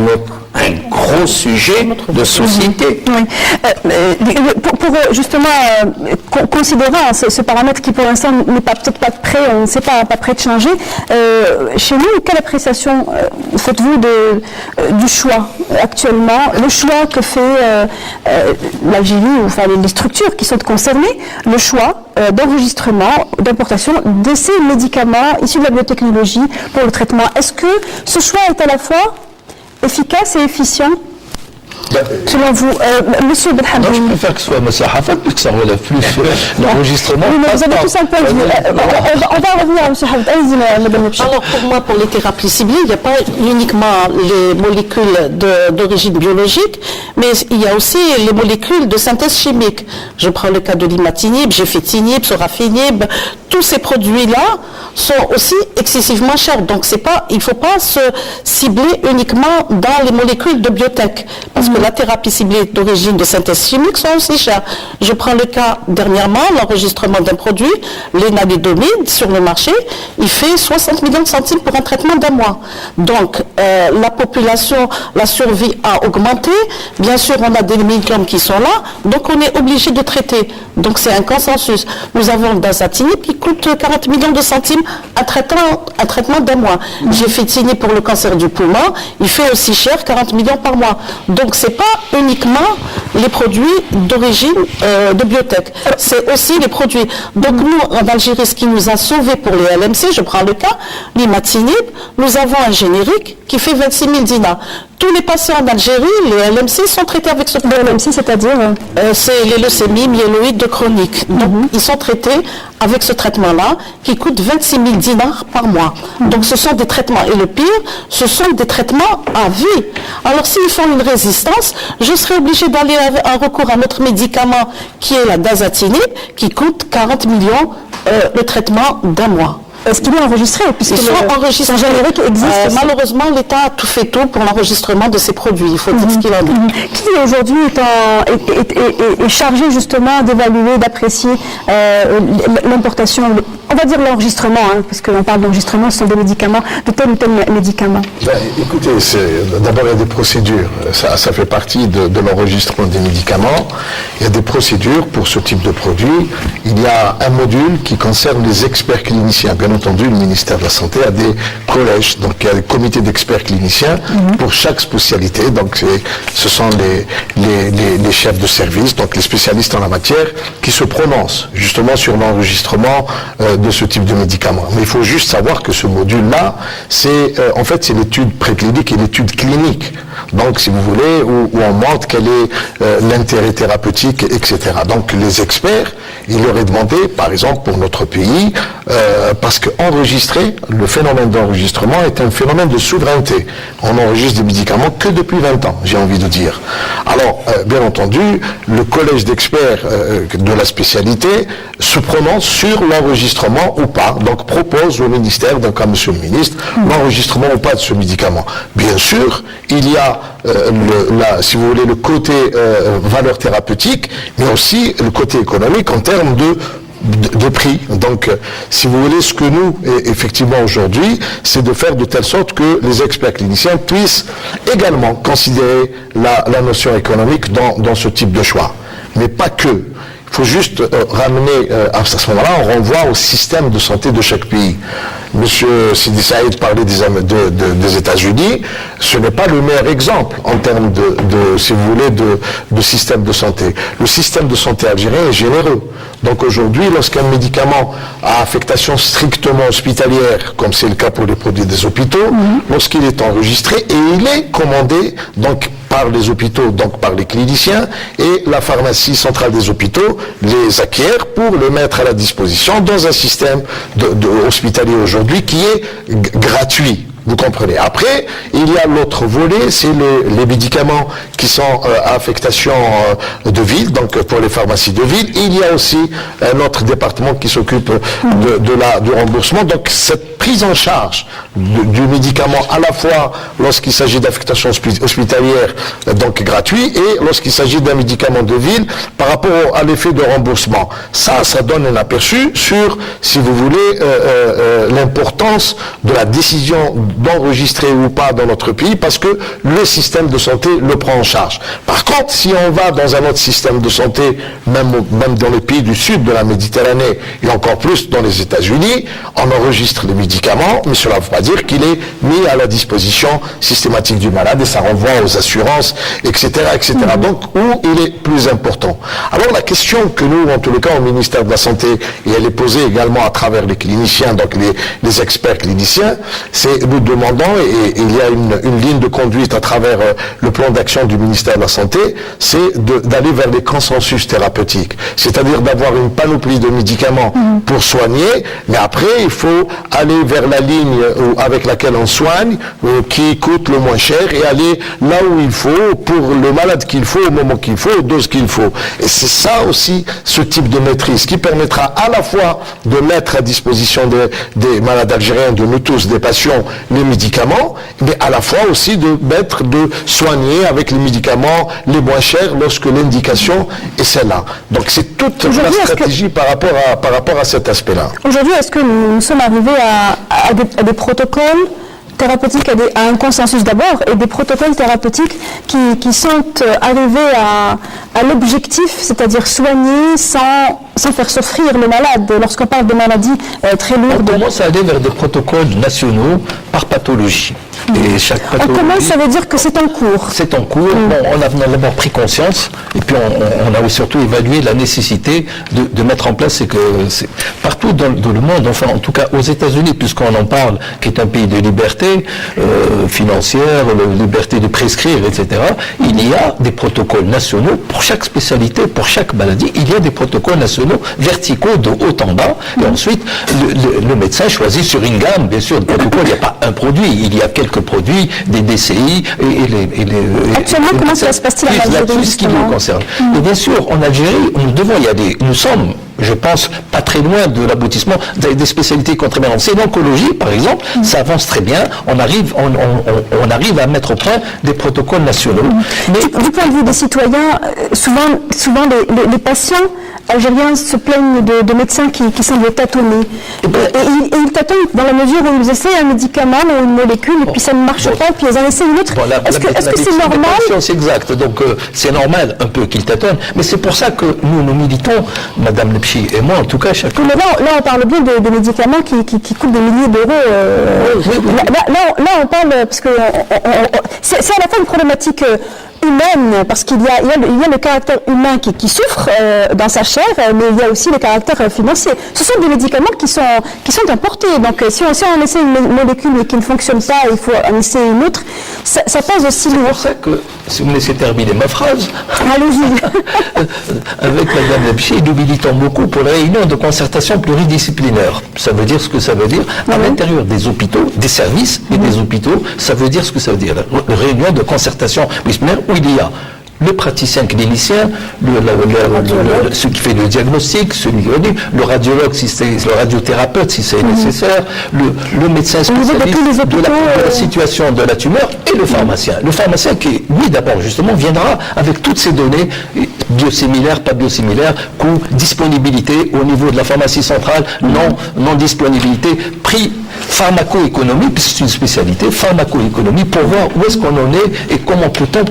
gros sujet de société. Oui. Pour justement considérer ce paramètre qui pour l'instant n'est peut-être pas prêt, on ne sait pas prêt de changer, chez nous, quelle appréciation faites-vous du choix actuellement, le choix que fait l'Algérie, ou enfin les structures qui sont concernées, le choix d'enregistrement, d'importation de ces médicaments issus de la biotechnologie pour le traitement? Est-ce que ce choix est à la fois efficace et efficient selon vous, Monsieur Belhamdi? Non, je préfère que ce soit M. Hafed, puisque ça relève plus l'enregistrement. Oui, mais vous avez tous un point de vue. On va revenir à M. Hafed. Allez-y, Madame Lepcha. Alors pour moi, pour les thérapies ciblées, il n'y a pas uniquement les molécules d'origine biologique, mais il y a aussi les molécules de synthèse chimique. Je prends le cas de l'imatinib, gefetinib, sorafenib. Tous ces produits-là sont aussi excessivement chers. Donc il ne faut pas se cibler uniquement dans les molécules de biotech, parce que la thérapie ciblée d'origine de synthèse chimique sont aussi chères. Je prends le cas dernièrement, l'enregistrement d'un produit, l'énalidomide sur le marché, il fait 60 millions de centimes pour un traitement d'un mois. Donc la population, la survie a augmenté. Bien sûr, on a des médicaments qui sont là, donc on est obligé de traiter. Donc c'est un consensus. Nous avons le dasatinib qui coûte 40 millions de centimes un traitement d'un mois. Gefetinib pour le cancer du poumon, il fait aussi cher, 40 millions par mois. Donc c'est pas uniquement les produits d'origine de biotech, c'est aussi les produits. Donc nous, en Algérie, ce qui nous a sauvés pour les LMC, je prends le cas, l'imatinib, nous avons un générique qui fait 26 000 dinars. Tous les patients en Algérie, les LMC, sont traités avec ce produit. LMC, c'est-à-dire c'est les leucémies myéloïdes chroniques. Donc, ils sont traités avec ce traitement-là, qui coûte 26 000 dinars par mois. Donc, ce sont des traitements. Et le pire, ce sont des traitements à vie. Alors, s'ils font une résistance, je serai obligée d'aller en recours à notre médicament, qui est la dasatinib, qui coûte 40 millions le traitement d'un mois. Est-ce qu'il est enregistré? Ils sont enregistrés. Générique existe. Malheureusement, l'État a tout fait tout pour l'enregistrement de ces produits. Il faut dire ce qu'il en est. Qui aujourd'hui est chargé justement d'évaluer, d'apprécier l'importation, on va dire l'enregistrement, parce qu'on parle d'enregistrement, ce sont des médicaments, de tel ou tel médicament. Écoutez, d'abord il y a des procédures. Ça fait partie de l'enregistrement des médicaments. Il y a des procédures pour ce type de produit. Il y a un module qui concerne les experts cliniciens. Bien entendu, le ministère de la Santé a des collèges, donc il y a des comités d'experts cliniciens pour chaque spécialité. Donc ce sont les chefs de service, donc les spécialistes en la matière, qui se prononcent justement sur l'enregistrement de ce type de médicaments. Mais il faut juste savoir que ce module-là, en fait, c'est l'étude préclinique et l'étude clinique. donc si vous voulez, où on montre quel est l'intérêt thérapeutique, etc. Donc les experts, ils leur ont demandé, par exemple pour notre pays, parce qu'enregistrer, le phénomène d'enregistrement est un phénomène de souveraineté. On enregistre des médicaments que depuis 20 ans, j'ai envie de dire. Alors, bien entendu, le collège d'experts de la spécialité se prononce sur l'enregistrement ou pas, donc propose au ministère, donc à monsieur le ministre, l'enregistrement ou pas de ce médicament. Bien sûr, il y a, si vous voulez, le côté valeur thérapeutique, mais aussi le côté économique en termes de prix. Donc, si vous voulez, ce que nous, effectivement, aujourd'hui, c'est de faire de telle sorte que les experts cliniciens puissent également considérer la notion économique dans ce type de choix. Mais pas que. Il faut juste ramener, à ce moment-là, on renvoie au système de santé de chaque pays. Monsieur Sidi Saïd parlait des États-Unis. Ce n'est pas le meilleur exemple en termes si vous voulez, de système de santé. Le système de santé algérien est généreux. Donc aujourd'hui, lorsqu'un médicament a affectation strictement hospitalière, comme c'est le cas pour les produits des hôpitaux, lorsqu'il est enregistré et il est commandé, donc par les hôpitaux, donc par les cliniciens, et la pharmacie centrale des hôpitaux les acquiert pour le mettre à la disposition dans un système hospitalier aujourd'hui qui est gratuit. Vous comprenez. Après, il y a l'autre volet, c'est les médicaments qui sont à affectation de ville, donc pour les pharmacies de ville. Il y a aussi un autre département qui s'occupe du remboursement. Donc cette prise en charge du médicament, à la fois lorsqu'il s'agit d'affectation hospitalière, donc gratuit, et lorsqu'il s'agit d'un médicament de ville, par rapport à l'effet de remboursement. Ça donne un aperçu sur, si vous voulez, l'importance de la décision d'enregistrer ou pas dans notre pays, parce que le système de santé le prend en charge. Par contre, si on va dans un autre système de santé, même dans les pays du sud de la Méditerranée, et encore plus dans les États-Unis, on enregistre les médicaments, mais cela ne veut pas dire qu'il est mis à la disposition systématique du malade, et ça renvoie aux assurances, etc., etc. Donc, où il est plus important. Alors, la question que nous, en tous les cas, au ministère de la Santé, et elle est posée également à travers les cliniciens, donc les experts cliniciens, c'est nous demandons, et il y a une ligne de conduite à travers le plan d'action du ministère de la Santé, c'est d'aller vers les consensus thérapeutiques. C'est-à-dire d'avoir une panoplie de médicaments pour soigner, mais après, il faut aller vers la ligne avec laquelle on soigne, qui coûte le moins cher, et aller là où il faut, pour le malade qu'il faut, au moment qu'il faut, aux doses qu'il faut. Et c'est ça aussi, ce type de maîtrise, qui permettra à la fois de mettre à disposition des malades algériens, de nous tous, des patients, les médicaments, mais à la fois aussi de soigner avec les médicaments les moins chers lorsque l'indication est celle-là. Donc c'est toute la stratégie par rapport à cet aspect-là. Aujourd'hui, est-ce que nous sommes arrivés à des protocoles thérapeutiques, à un consensus d'abord, et des protocoles thérapeutiques qui sont arrivés à l'objectif, c'est-à-dire soigner sans faire souffrir le malade, lorsqu'on parle de maladies très lourdes. On commence à aller vers des protocoles nationaux par pathologie. Et chaque pathologie, on commence, ça veut dire que c'est en cours. C'est en cours. Bon, on a d'abord pris conscience, et puis on a surtout évalué la nécessité de mettre en place, partout dans le monde, enfin en tout cas aux États-Unis, puisqu'on en parle, qui est un pays de liberté financière, liberté de prescrire, etc. Il y a des protocoles nationaux pour chaque spécialité, pour chaque maladie. Il y a des protocoles nationaux verticaux de haut en bas, et ensuite le médecin choisit sur une gamme, bien sûr, de protocoles. Il n'y a pas un produit, il y a quelques produits, des DCI Actuellement, comment ça se passe-t-il en Algérie, ce qui nous concerne. Et bien sûr, en Algérie, nous sommes, je pense, pas très loin de l'aboutissement des spécialités contraignantes. C'est l'oncologie, par exemple, ça avance très bien. On arrive à mettre au point des protocoles nationaux. Mais du point de vue des citoyens, souvent les patients algériens se plaignent de médecins qui semblent tâtonner. Et ils tâtonnent dans la mesure où ils essaient un médicament ou une molécule, et puis ça ne marche pas, puis ils en essaient une autre. Est-ce que c'est normal? C'est exact. Donc c'est normal un peu qu'ils tâtonnent. Mais c'est pour ça que nous militons, Madame Lepchi et moi, en tout cas, chacun. Mais là, on parle bien de médicaments qui coûtent des milliers d'euros. Là, on parle, parce que c'est à la fois une problématique humaine, parce qu'il y a le caractère humain qui souffre dans sa chair, mais il y a aussi le caractère financier. Ce sont des médicaments qui sont importés. Donc si on essaie une molécule qui ne fonctionne pas, il faut en essayer une autre, ça pèse aussi lourd. C'est pour ça que, si vous me laissez terminer ma phrase, allez-y. Avec Mme Lebchi, nous militons beaucoup pour la réunion de concertation pluridisciplinaire. Ça veut dire ce que ça veut dire. À l'intérieur des hôpitaux, des services et des hôpitaux, ça veut dire ce que ça veut dire. La réunion de concertation pluridisciplinaire où il y a le praticien clinicien, celui qui fait le diagnostic, celui qui le radiologue, si c'est le radiothérapeute, si c'est nécessaire, le médecin spécialiste de la situation de la tumeur et le pharmacien. Le pharmacien qui, lui d'abord justement, viendra avec toutes ces données, biosimilaires, pas biosimilaires, coût, disponibilité au niveau de la pharmacie centrale, non disponibilité, prix, pharmacoéconomie, puisque c'est une spécialité, pharmacoéconomie, pour voir où est-ce qu'on en est et comment peut-on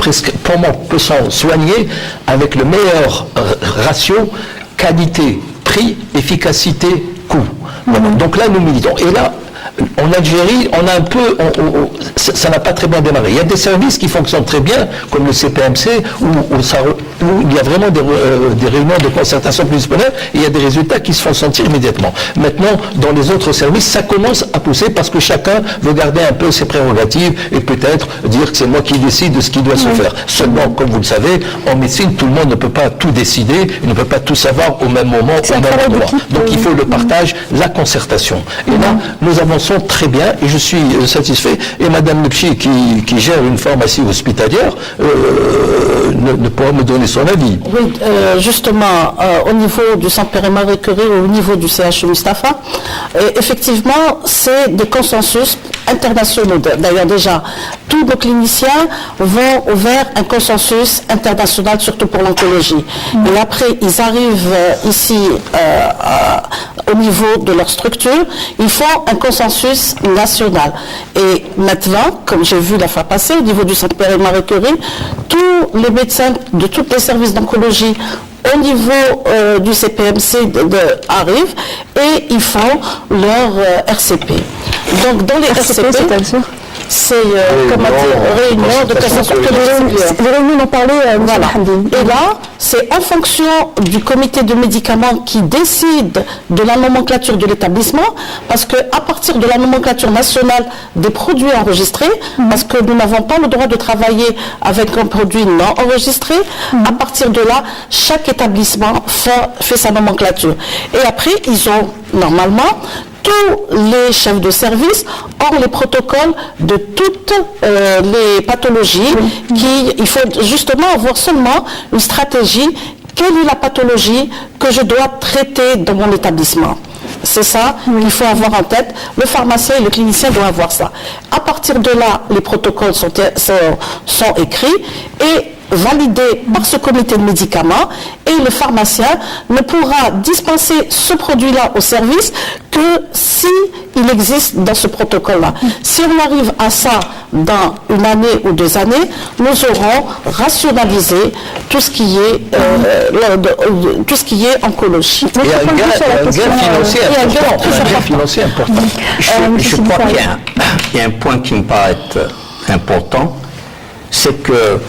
soigner avec le meilleur ratio qualité, prix, efficacité, coût. Voilà. Donc là, nous militons. Et là, en Algérie, on a un peu, ça n'a pas très bien démarré. Il y a des services qui fonctionnent très bien, comme le CPMC, où il y a vraiment des réunions de concertation pluridisciplinaire, et il y a des résultats qui se font sentir immédiatement. Maintenant, dans les autres services, ça commence à pousser parce que chacun veut garder un peu ses prérogatives et peut-être dire que c'est moi qui décide de ce qui doit se faire. Seulement, comme vous le savez, en médecine, tout le monde ne peut pas tout décider, il ne peut pas tout savoir au même moment, au même endroit. Donc il faut le partage, la concertation. Et là, nous avançons très bien et je suis satisfait. Et Mme Lebchi, qui gère une pharmacie hospitalière, ne pourra me donner son avis. Oui, justement, au niveau du centre Pierre-Marie Curie, au niveau du CHU Mustapha, effectivement, c'est des consensus internationaux. D'ailleurs, déjà, tous nos cliniciens vont vers un consensus international, surtout pour l'oncologie. Et après, ils arrivent ici au niveau de leur structure, ils font un consensus national. Et maintenant, comme j'ai vu la fois passée, au niveau du centre Pierre-Marie Curie, tous les médecins de tous les services d'oncologie au niveau du CPMC arrivent et ils font leur RCP. Donc dans les RCP, c'est comment dire, réunion de concertation pluridisciplinaire. Les réunions dont parlait voilà. Et là, c'est en fonction du comité de médicaments qui décide de la nomenclature de l'établissement, parce qu'à partir de la nomenclature nationale des produits enregistrés, parce que nous n'avons pas le droit de travailler avec un produit non enregistré, à partir de là, chaque établissement fait sa nomenclature. Et après, ils ont normalement tous les chefs de service ont les protocoles de toutes les pathologies. Il faut justement avoir seulement une stratégie. Quelle est la pathologie que je dois traiter dans mon établissement? C'est ça qu'il faut avoir en tête. Le pharmacien et le clinicien doivent avoir ça. À partir de là, les protocoles sont écrits et validés par ce comité de médicaments, et le pharmacien ne pourra dispenser ce produit-là au service que si il existe dans ce protocole-là. Si on arrive à ça dans une année ou 2 années, nous aurons rationalisé tout ce qui est oncologie. Et un gain financier important. Je crois qu'il y a un point qui me paraît important, c'est que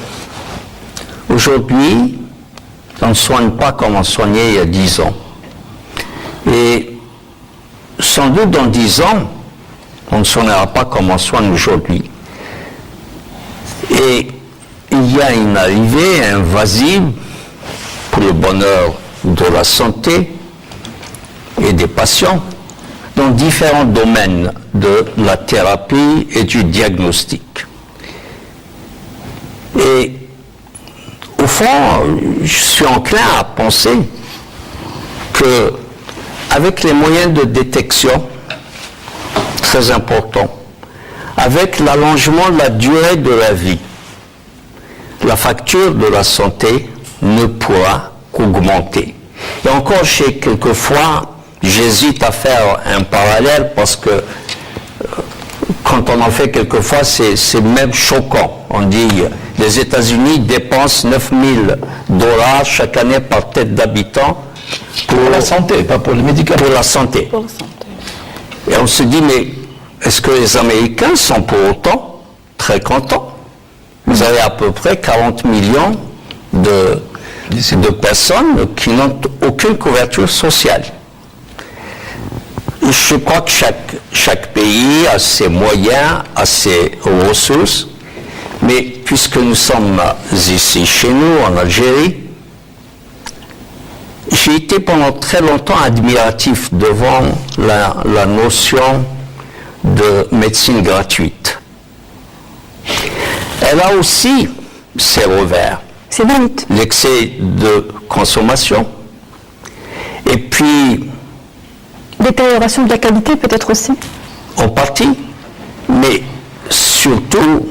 aujourd'hui, on ne soigne pas comme on soignait il y a 10 ans. Et sans doute dans 10 ans, on ne soignera pas comme on soigne aujourd'hui. Et il y a une arrivée invasive pour le bonheur de la santé et des patients dans différents domaines de la thérapie et du diagnostic. Et au fond, je suis enclin à penser que avec les moyens de détection très importants, avec l'allongement de la durée de la vie, la facture de la santé ne pourra qu'augmenter. Et encore, quelquefois, j'hésite à faire un parallèle parce que quand on en fait quelquefois, c'est même choquant. On dit les États-Unis dépensent $9 000 chaque année par tête d'habitant pour la santé, pas pour les médicaments. Pour la santé. Et on se dit, mais est-ce que les Américains sont pour autant très contents? Vous avez à peu près 40 millions de personnes qui n'ont aucune couverture sociale. Je crois que chaque pays a ses moyens, a ses ressources, mais puisque nous sommes ici chez nous, en Algérie, j'ai été pendant très longtemps admiratif devant la notion de médecine gratuite. Elle a aussi ses revers. C'est vite. L'excès de consommation. Et puis... détérioration de la qualité peut-être aussi. En partie. Mais surtout,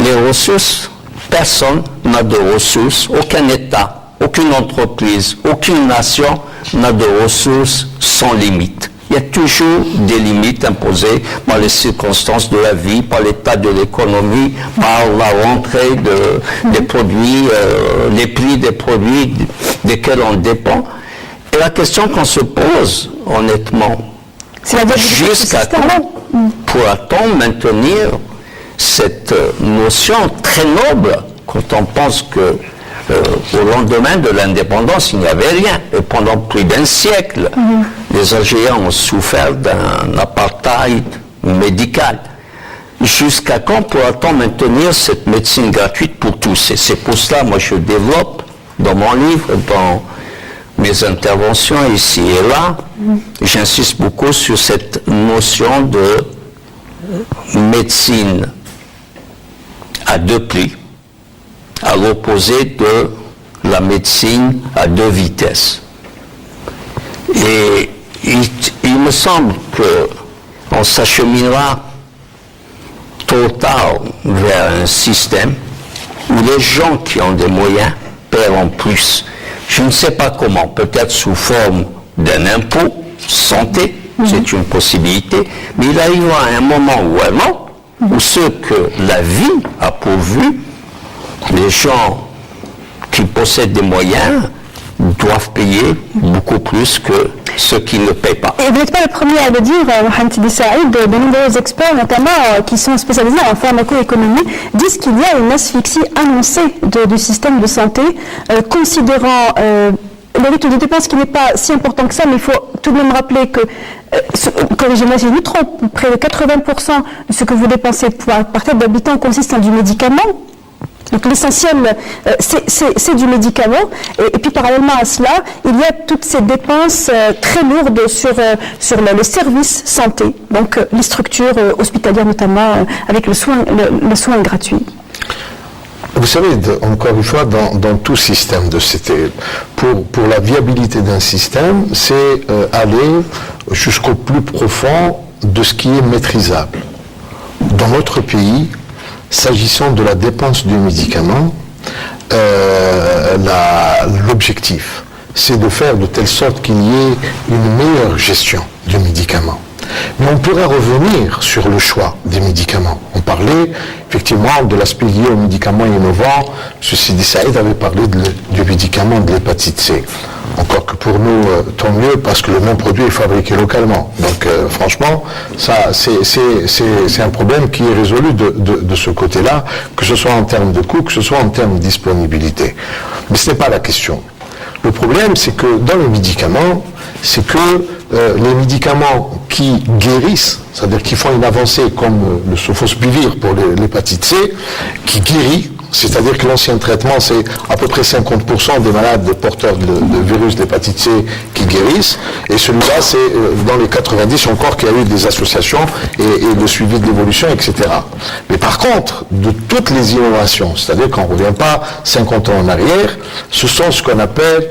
les ressources, personne n'a de ressources, aucun État, aucune entreprise, aucune nation n'a de ressources sans limite. Il y a toujours des limites imposées par les circonstances de la vie, par l'état de l'économie, par la rentrée des produits, les prix des produits desquels on dépend. Et la question qu'on se pose, honnêtement, jusqu'à quand pourra-t-on maintenir cette notion très noble quand on pense que au lendemain de l'indépendance, il n'y avait rien. Et pendant plus d'un siècle, les Algériens ont souffert d'un apartheid médical. Jusqu'à quand pourra-t-on maintenir cette médecine gratuite pour tous? Et c'est pour cela, moi, je développe dans mon livre, dans mes interventions ici et là, j'insiste beaucoup sur cette notion de médecine à deux prix, à l'opposé de la médecine à deux vitesses. Et il me semble qu'on s'acheminera tôt ou tard vers un système où les gens qui ont des moyens paieront plus. Je ne sais pas comment, peut-être sous forme d'un impôt santé, c'est une possibilité, mais il arrivera un moment ou un autre où ceux que la vie a pourvu, les gens qui possèdent des moyens, doivent payer beaucoup plus que ceux qui ne payent pas. Et vous n'êtes pas le premier à le dire, Mohamed Sidi Saïd, de nombreux experts, notamment qui sont spécialisés en pharmacoéconomie, disent qu'il y a une asphyxie annoncée du système de santé, considérant le rythme de dépenses qui n'est pas si important que ça, mais il faut tout de même rappeler que, corrigez-moi si je me trompe, près de 80% de ce que vous dépensez par tête d'habitant consiste en du médicament. Donc l'essentiel, c'est du médicament. Et puis parallèlement à cela, il y a toutes ces dépenses très lourdes sur le service santé, donc les structures hospitalières notamment, avec le soin gratuit. Vous savez, encore une fois, dans tout système de CT, pour la viabilité d'un système, c'est aller jusqu'au plus profond de ce qui est maîtrisable. Dans notre pays, s'agissant de la dépense du médicament, l'objectif, c'est de faire de telle sorte qu'il y ait une meilleure gestion du médicament. Mais on pourrait revenir sur le choix des médicaments. On parlait effectivement de l'aspect lié aux médicaments innovants. M. Sidi Saïd avait parlé du médicament de l'hépatite C. Encore que pour nous, tant mieux, parce que le même produit est fabriqué localement. Donc franchement, ça, c'est un problème qui est résolu de ce côté-là, que ce soit en termes de coût, que ce soit en termes de disponibilité. Mais ce n'est pas la question. Le problème, c'est que dans les médicaments, c'est que les médicaments qui guérissent, c'est-à-dire qui font une avancée comme le sofosbuvir pour l'hépatite C, qui guérit, c'est-à-dire que l'ancien traitement, c'est à peu près 50% des malades, des porteurs de virus d'hépatite C qui guérissent, et celui-là, c'est dans les 90 encore qu'il y a eu des associations et le suivi de l'évolution, etc. Mais par contre, de toutes les innovations, c'est-à-dire qu'on ne revient pas 50 ans en arrière, ce sont ce qu'on appelle,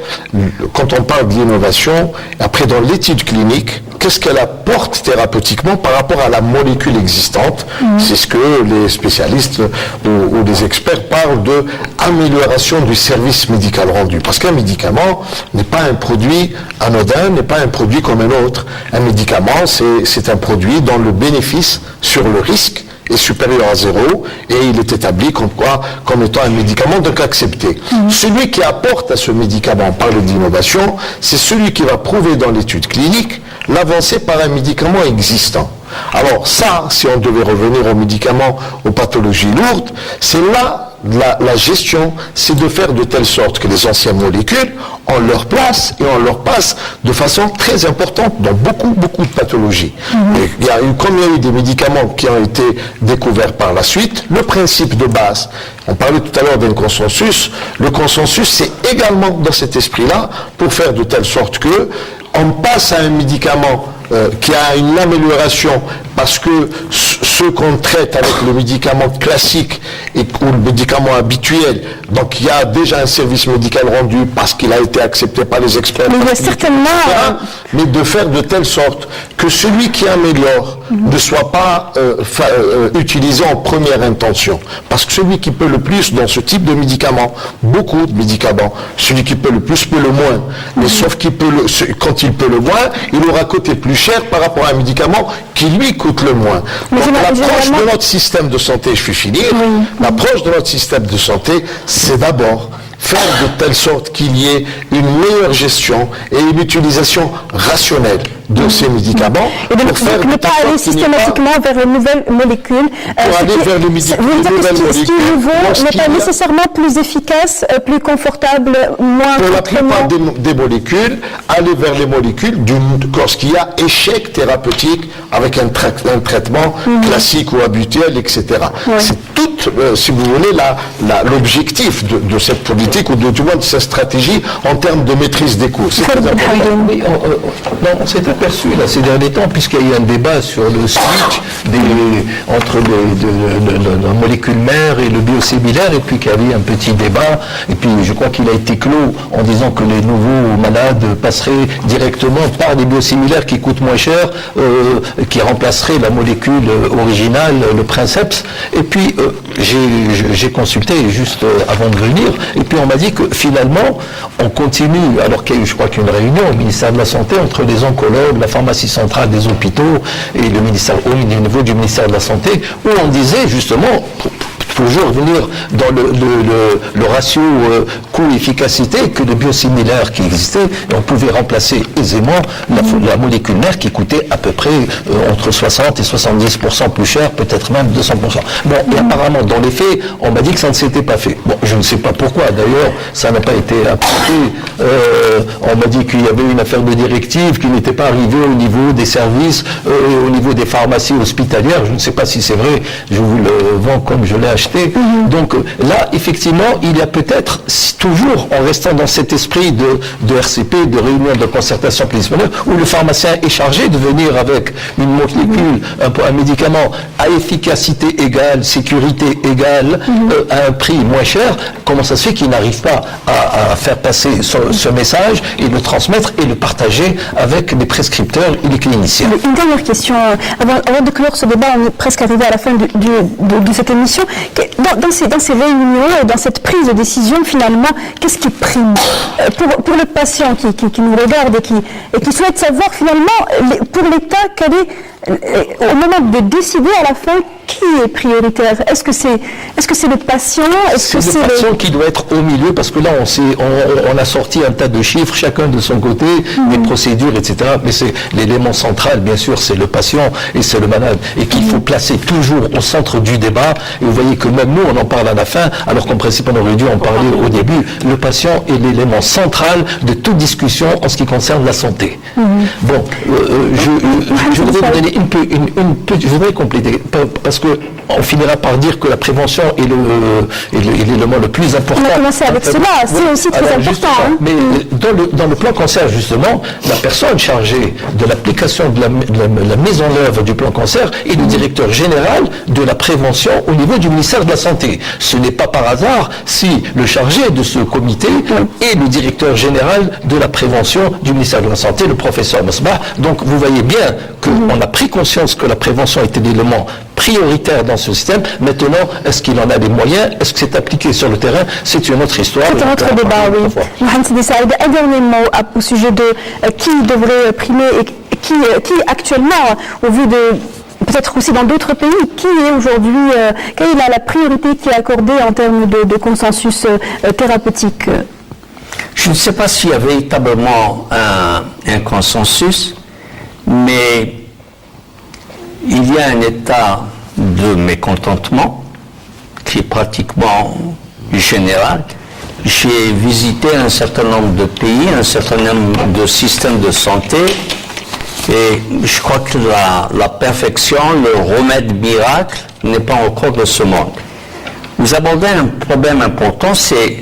quand on parle d'innovation, après dans l'étude clinique, qu'est-ce qu'elle apporte thérapeutiquement par rapport à la molécule existante. C'est ce que les spécialistes ou les experts parlent de amélioration du service médical rendu. Parce qu'un médicament n'est pas un produit anodin, n'est pas un produit comme un autre. Un médicament, c'est un produit dont le bénéfice sur le risque est supérieur à zéro, et il est établi comme étant un médicament donc accepté. Celui qui apporte à ce médicament, on parle d'innovation, c'est celui qui va prouver dans l'étude clinique l'avancée par un médicament existant. Alors ça, si on devait revenir aux médicaments, aux pathologies lourdes, c'est là la gestion, c'est de faire de telle sorte que les anciennes molécules, on leur place et on leur passe de façon très importante dans beaucoup de pathologies. Et comme il y a eu des médicaments qui ont été découverts par la suite, le principe de base, on parlait tout à l'heure d'un consensus, le consensus c'est également dans cet esprit-là pour faire de telle sorte que on passe à un médicament qui a une amélioration parce que ceux qu'on traite avec le médicament classique ou le médicament habituel, donc il y a déjà un service médical rendu parce qu'il a été accepté par les experts. Mais il y a certainement... Mais de faire de telle sorte que celui qui améliore ne soit pas utilisé en première intention. Parce que celui qui peut le plus dans ce type de médicaments, beaucoup de médicaments, celui qui peut le plus peut le moins. Mais sauf qu'il peut quand il peut le moins, il aura coûté plus cher par rapport à un médicament qui lui coûte le moins. Donc l'approche de notre système de santé, je vais finir, l'approche de notre système de santé, c'est d'abord faire de telle sorte qu'il y ait une meilleure gestion et une utilisation rationnelle de ces médicaments. Et donc, ne pas aller systématiquement vers les nouvelles molécules. Pour aller vers les nouvelles molécules. Ce qui est nouveau n'est pas nécessairement plus efficace, plus confortable, moins pour la plupart des molécules, aller vers les molécules lorsqu'il y a échec thérapeutique avec un traitement classique ou habituel, etc. C'est tout, si vous voulez, l'objectif de cette politique ou du moins de cette stratégie en termes de maîtrise des coûts. C'est très important. On s'est aperçu là, ces derniers temps, puisqu'il y a eu un débat sur le switch entre la molécule mère et le biosimilaire, et puis qu'il y avait un petit débat, et puis je crois qu'il a été clos en disant que les nouveaux malades passeraient directement par des biosimilaires qui coûtent moins cher, qui remplaceraient la molécule originale, le Princeps. Et puis j'ai consulté juste avant de venir, et puis on m'a dit que finalement on continue, alors qu'il y a eu, je crois, qu'une réunion au ministère de la Santé entre les oncologues, la pharmacie centrale des hôpitaux et le ministère, au niveau du ministère de la Santé, où on disait justement, toujours venir dans le ratio coût-efficacité que le biosimilaire qui existait, et on pouvait remplacer aisément la molécule mère qui coûtait à peu près entre 60 et 70% plus cher, peut-être même 200%. Bon, et apparemment, dans les faits, on m'a dit que ça ne s'était pas fait. Bon, je ne sais pas pourquoi, d'ailleurs, ça n'a pas été appliqué. On m'a dit qu'il y avait une affaire de directive qui n'était pas arrivée au niveau des services, au niveau des pharmacies hospitalières. Je ne sais pas si c'est vrai, je vous le vends comme je l'ai acheté. Donc là, effectivement, il y a peut-être, toujours en restant dans cet esprit de RCP, de réunion de concertation préliminaire, où le pharmacien est chargé de venir avec une molécule, un médicament à efficacité égale, sécurité égale, à un prix moins cher. Comment ça se fait qu'il n'arrive pas à faire passer ce message et le transmettre et le partager avec les prescripteurs et les cliniciens? Une dernière question, avant de clore ce débat, on est presque arrivé à la fin de cette émission. Dans ces réunions et dans cette prise de décision, finalement, qu'est-ce qui prime pour le patient qui nous regarde et qui souhaite savoir finalement, pour l'État, quel est, au moment de décider à la fin, qui est prioritaire? Est-ce que c'est le patient? C'est le patient qui doit être au milieu, parce que là, on a sorti un tas de chiffres, chacun de son côté, des procédures, etc. Mais c'est l'élément central, bien sûr, c'est le patient et c'est le malade. Et qu'il faut placer toujours au centre du débat. Et vous voyez que même nous, on en parle à la fin, alors qu'en principe, on aurait dû en parler au début. Le patient est l'élément central de toute discussion en ce qui concerne la santé. Bon, je voudrais vous donner je voudrais compléter, parce qu'on finira par dire que la prévention est l'élément le plus important. On a commencé avec cela, c'est aussi très important. Mais dans le plan cancer, justement, la personne chargée de l'application de la mise en œuvre du plan cancer est le directeur général de la prévention au niveau du ministère de la Santé. Ce n'est pas par hasard si le chargé de ce comité est le directeur général de la prévention du ministère de la Santé, le professeur Mosbah. Donc vous voyez bien qu'on a pris conscience que la prévention était l'élément prioritaire dans ce système. Maintenant, est-ce qu'il en a les moyens? Est-ce que c'est appliqué sur le terrain? C'est une autre histoire. C'est un autre débat, oui. Mohamed Sidi Saïd, un dernier mot au sujet de qui devrait primer et qui actuellement, au vu de peut-être aussi dans d'autres pays, qui est aujourd'hui, quelle est la priorité qui est accordée en termes de consensus thérapeutique? Je ne sais pas s'il y a véritablement un consensus, mais il y a un état de mécontentement qui est pratiquement général. J'ai visité un certain nombre de pays, un certain nombre de systèmes de santé, et je crois que la perfection, le remède miracle n'est pas encore de ce monde. Vous abordez un problème important, c'est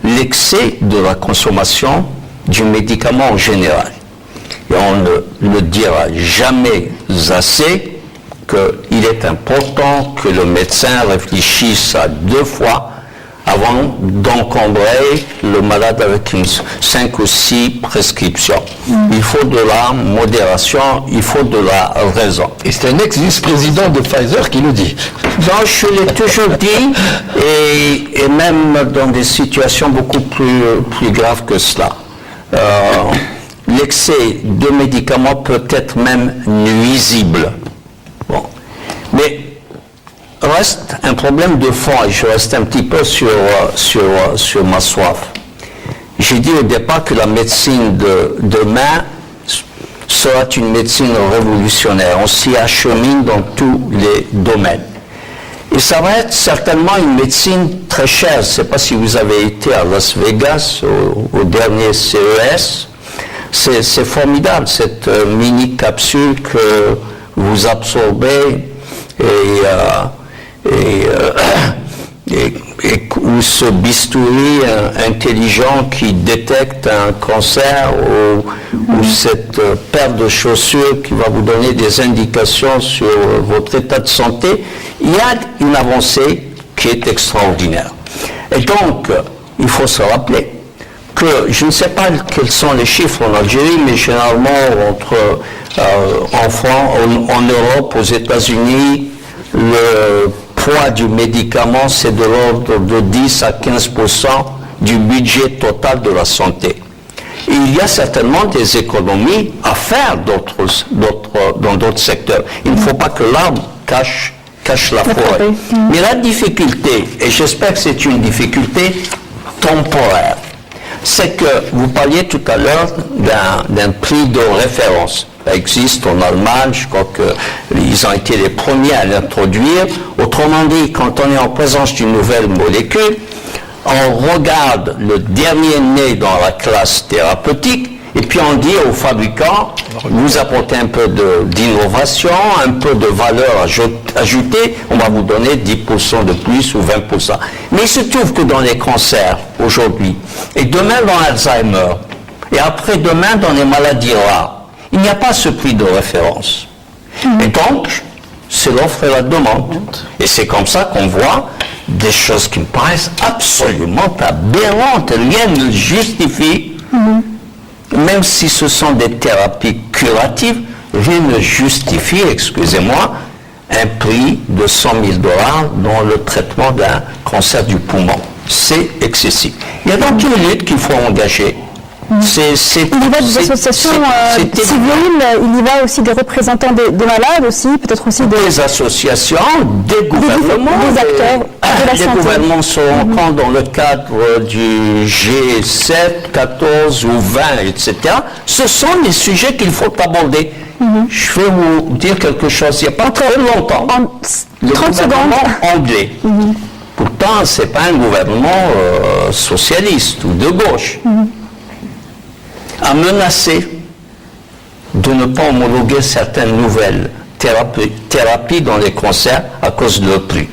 l'excès de la consommation du médicament en général. Et on ne le dira jamais assez qu'il est important que le médecin réfléchisse à 2 fois avant d'encombrer le malade avec 5 ou 6 prescriptions. Il faut de la modération, il faut de la raison. Et c'est un ex-vice-président de Pfizer qui le dit. Donc je l'ai toujours dit, et même dans des situations beaucoup plus graves que cela. L'excès de médicaments peut être même nuisible. Bon. Mais reste un problème de fond, et je reste un petit peu sur ma soif. J'ai dit au départ que la médecine de demain sera une médecine révolutionnaire. On s'y achemine dans tous les domaines. Et ça va être certainement une médecine très chère. Je ne sais pas si vous avez été à Las Vegas au dernier CES. C'est formidable, cette mini-capsule que vous absorbez ou ce bistouri intelligent qui détecte un cancer ou cette paire de chaussures qui va vous donner des indications sur votre état de santé, il y a une avancée qui est extraordinaire. Et donc, il faut se rappeler que je ne sais pas quels sont les chiffres en Algérie, mais généralement en Europe, aux États-Unis, le poids du médicament, c'est de l'ordre de 10 à 15% du budget total de la santé. Et il y a certainement des économies à faire dans d'autres secteurs. Il ne faut pas que l'arbre cache la forêt. Mais la difficulté, et j'espère que c'est une difficulté temporaire, c'est que vous parliez tout à l'heure d'un prix de référence. Ça existe en Allemagne, je crois qu'ils ont été les premiers à l'introduire. Autrement dit, quand on est en présence d'une nouvelle molécule, on regarde le dernier né dans la classe thérapeutique, et puis on dit aux fabricants, vous apportez un peu d'innovation, un peu de valeur ajoutée, on va vous donner 10% de plus ou 20%. Mais il se trouve que dans les cancers, aujourd'hui, et demain dans l'Alzheimer, et après-demain dans les maladies rares, il n'y a pas ce prix de référence. Et donc, c'est l'offre et la demande. Et c'est comme ça qu'on voit des choses qui me paraissent absolument aberrantes. Rien ne justifie, même si ce sont des thérapies curatives, rien ne justifie, excusez-moi, un prix de 100 000 $ dans le traitement d'un cancer du poumon. C'est excessif. Il y a donc une lutte qu'il faut engager. Il y va des associations civiles, il y va aussi des représentants des malades aussi, peut-être aussi des associations, des gouvernements, des acteurs de la santé. Les gouvernements se rencontrent dans le cadre du G7, 14 ou 20, etc. Ce sont les sujets qu'il faut aborder. Je vais vous dire quelque chose, il n'y a pas très longtemps, le gouvernement anglais, pourtant ce n'est pas un gouvernement socialiste ou de gauche, a menacé de ne pas homologuer certaines nouvelles thérapies dans les cancers à cause de leur prix.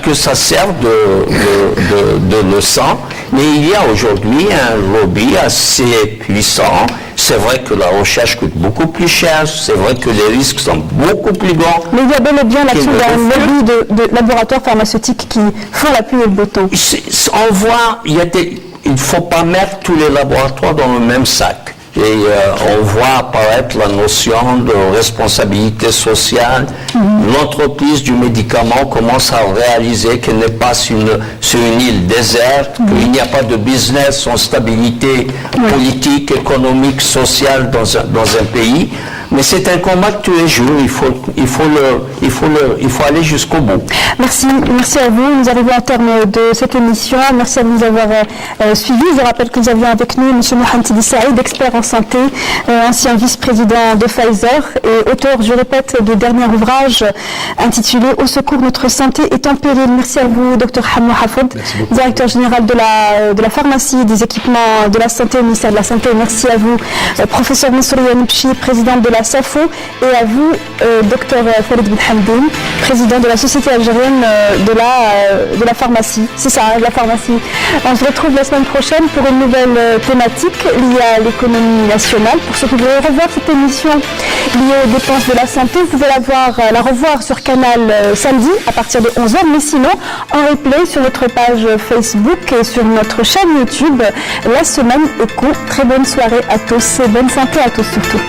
Que ça serve de leçon, mais il y a aujourd'hui un lobby assez puissant. C'est vrai que la recherche coûte beaucoup plus cher, c'est vrai que les risques sont beaucoup plus grands. Mais il y a bel et bien là-dessus un lobby de laboratoires pharmaceutiques qui font la pluie et le beau temps. On voit, il ne faut pas mettre tous les laboratoires dans le même sac. Et on voit apparaître la notion de responsabilité sociale. L'entreprise du médicament commence à réaliser qu'elle n'est pas sur une île déserte, qu'il n'y a pas de business sans stabilité politique, économique, sociale dans un pays. Mais c'est un combat de tous les jours, il faut aller jusqu'au bout. Merci à vous. Nous arrivons au terme de cette émission. Merci à vous de nous avoir suivis. Je rappelle que nous avions avec nous M. Mohamed Sidi Saïd, expert en santé, ancien vice-président de Pfizer et auteur, je répète, du dernier ouvrage intitulé « Au secours, notre santé est en péril ». Merci à vous, Dr Hamma Hafed, directeur général de la pharmacie, des équipements de la santé au ministère de la Santé. Merci à vous, professeur Mansouri Yanibchi, président de la SAFO, et à vous, Dr Khalid Benhamdoun, président de la Société algérienne de la pharmacie. C'est ça, de la pharmacie. On se retrouve la semaine prochaine pour une nouvelle thématique liée à l'économie nationale. Pour ceux qui veulent revoir cette émission liée aux dépenses de la santé, vous pouvez la revoir sur Canal samedi à partir de 11h, mais sinon en replay sur notre page Facebook et sur notre chaîne YouTube La Semaine Éco. Très bonne soirée à tous et bonne santé à tous surtout.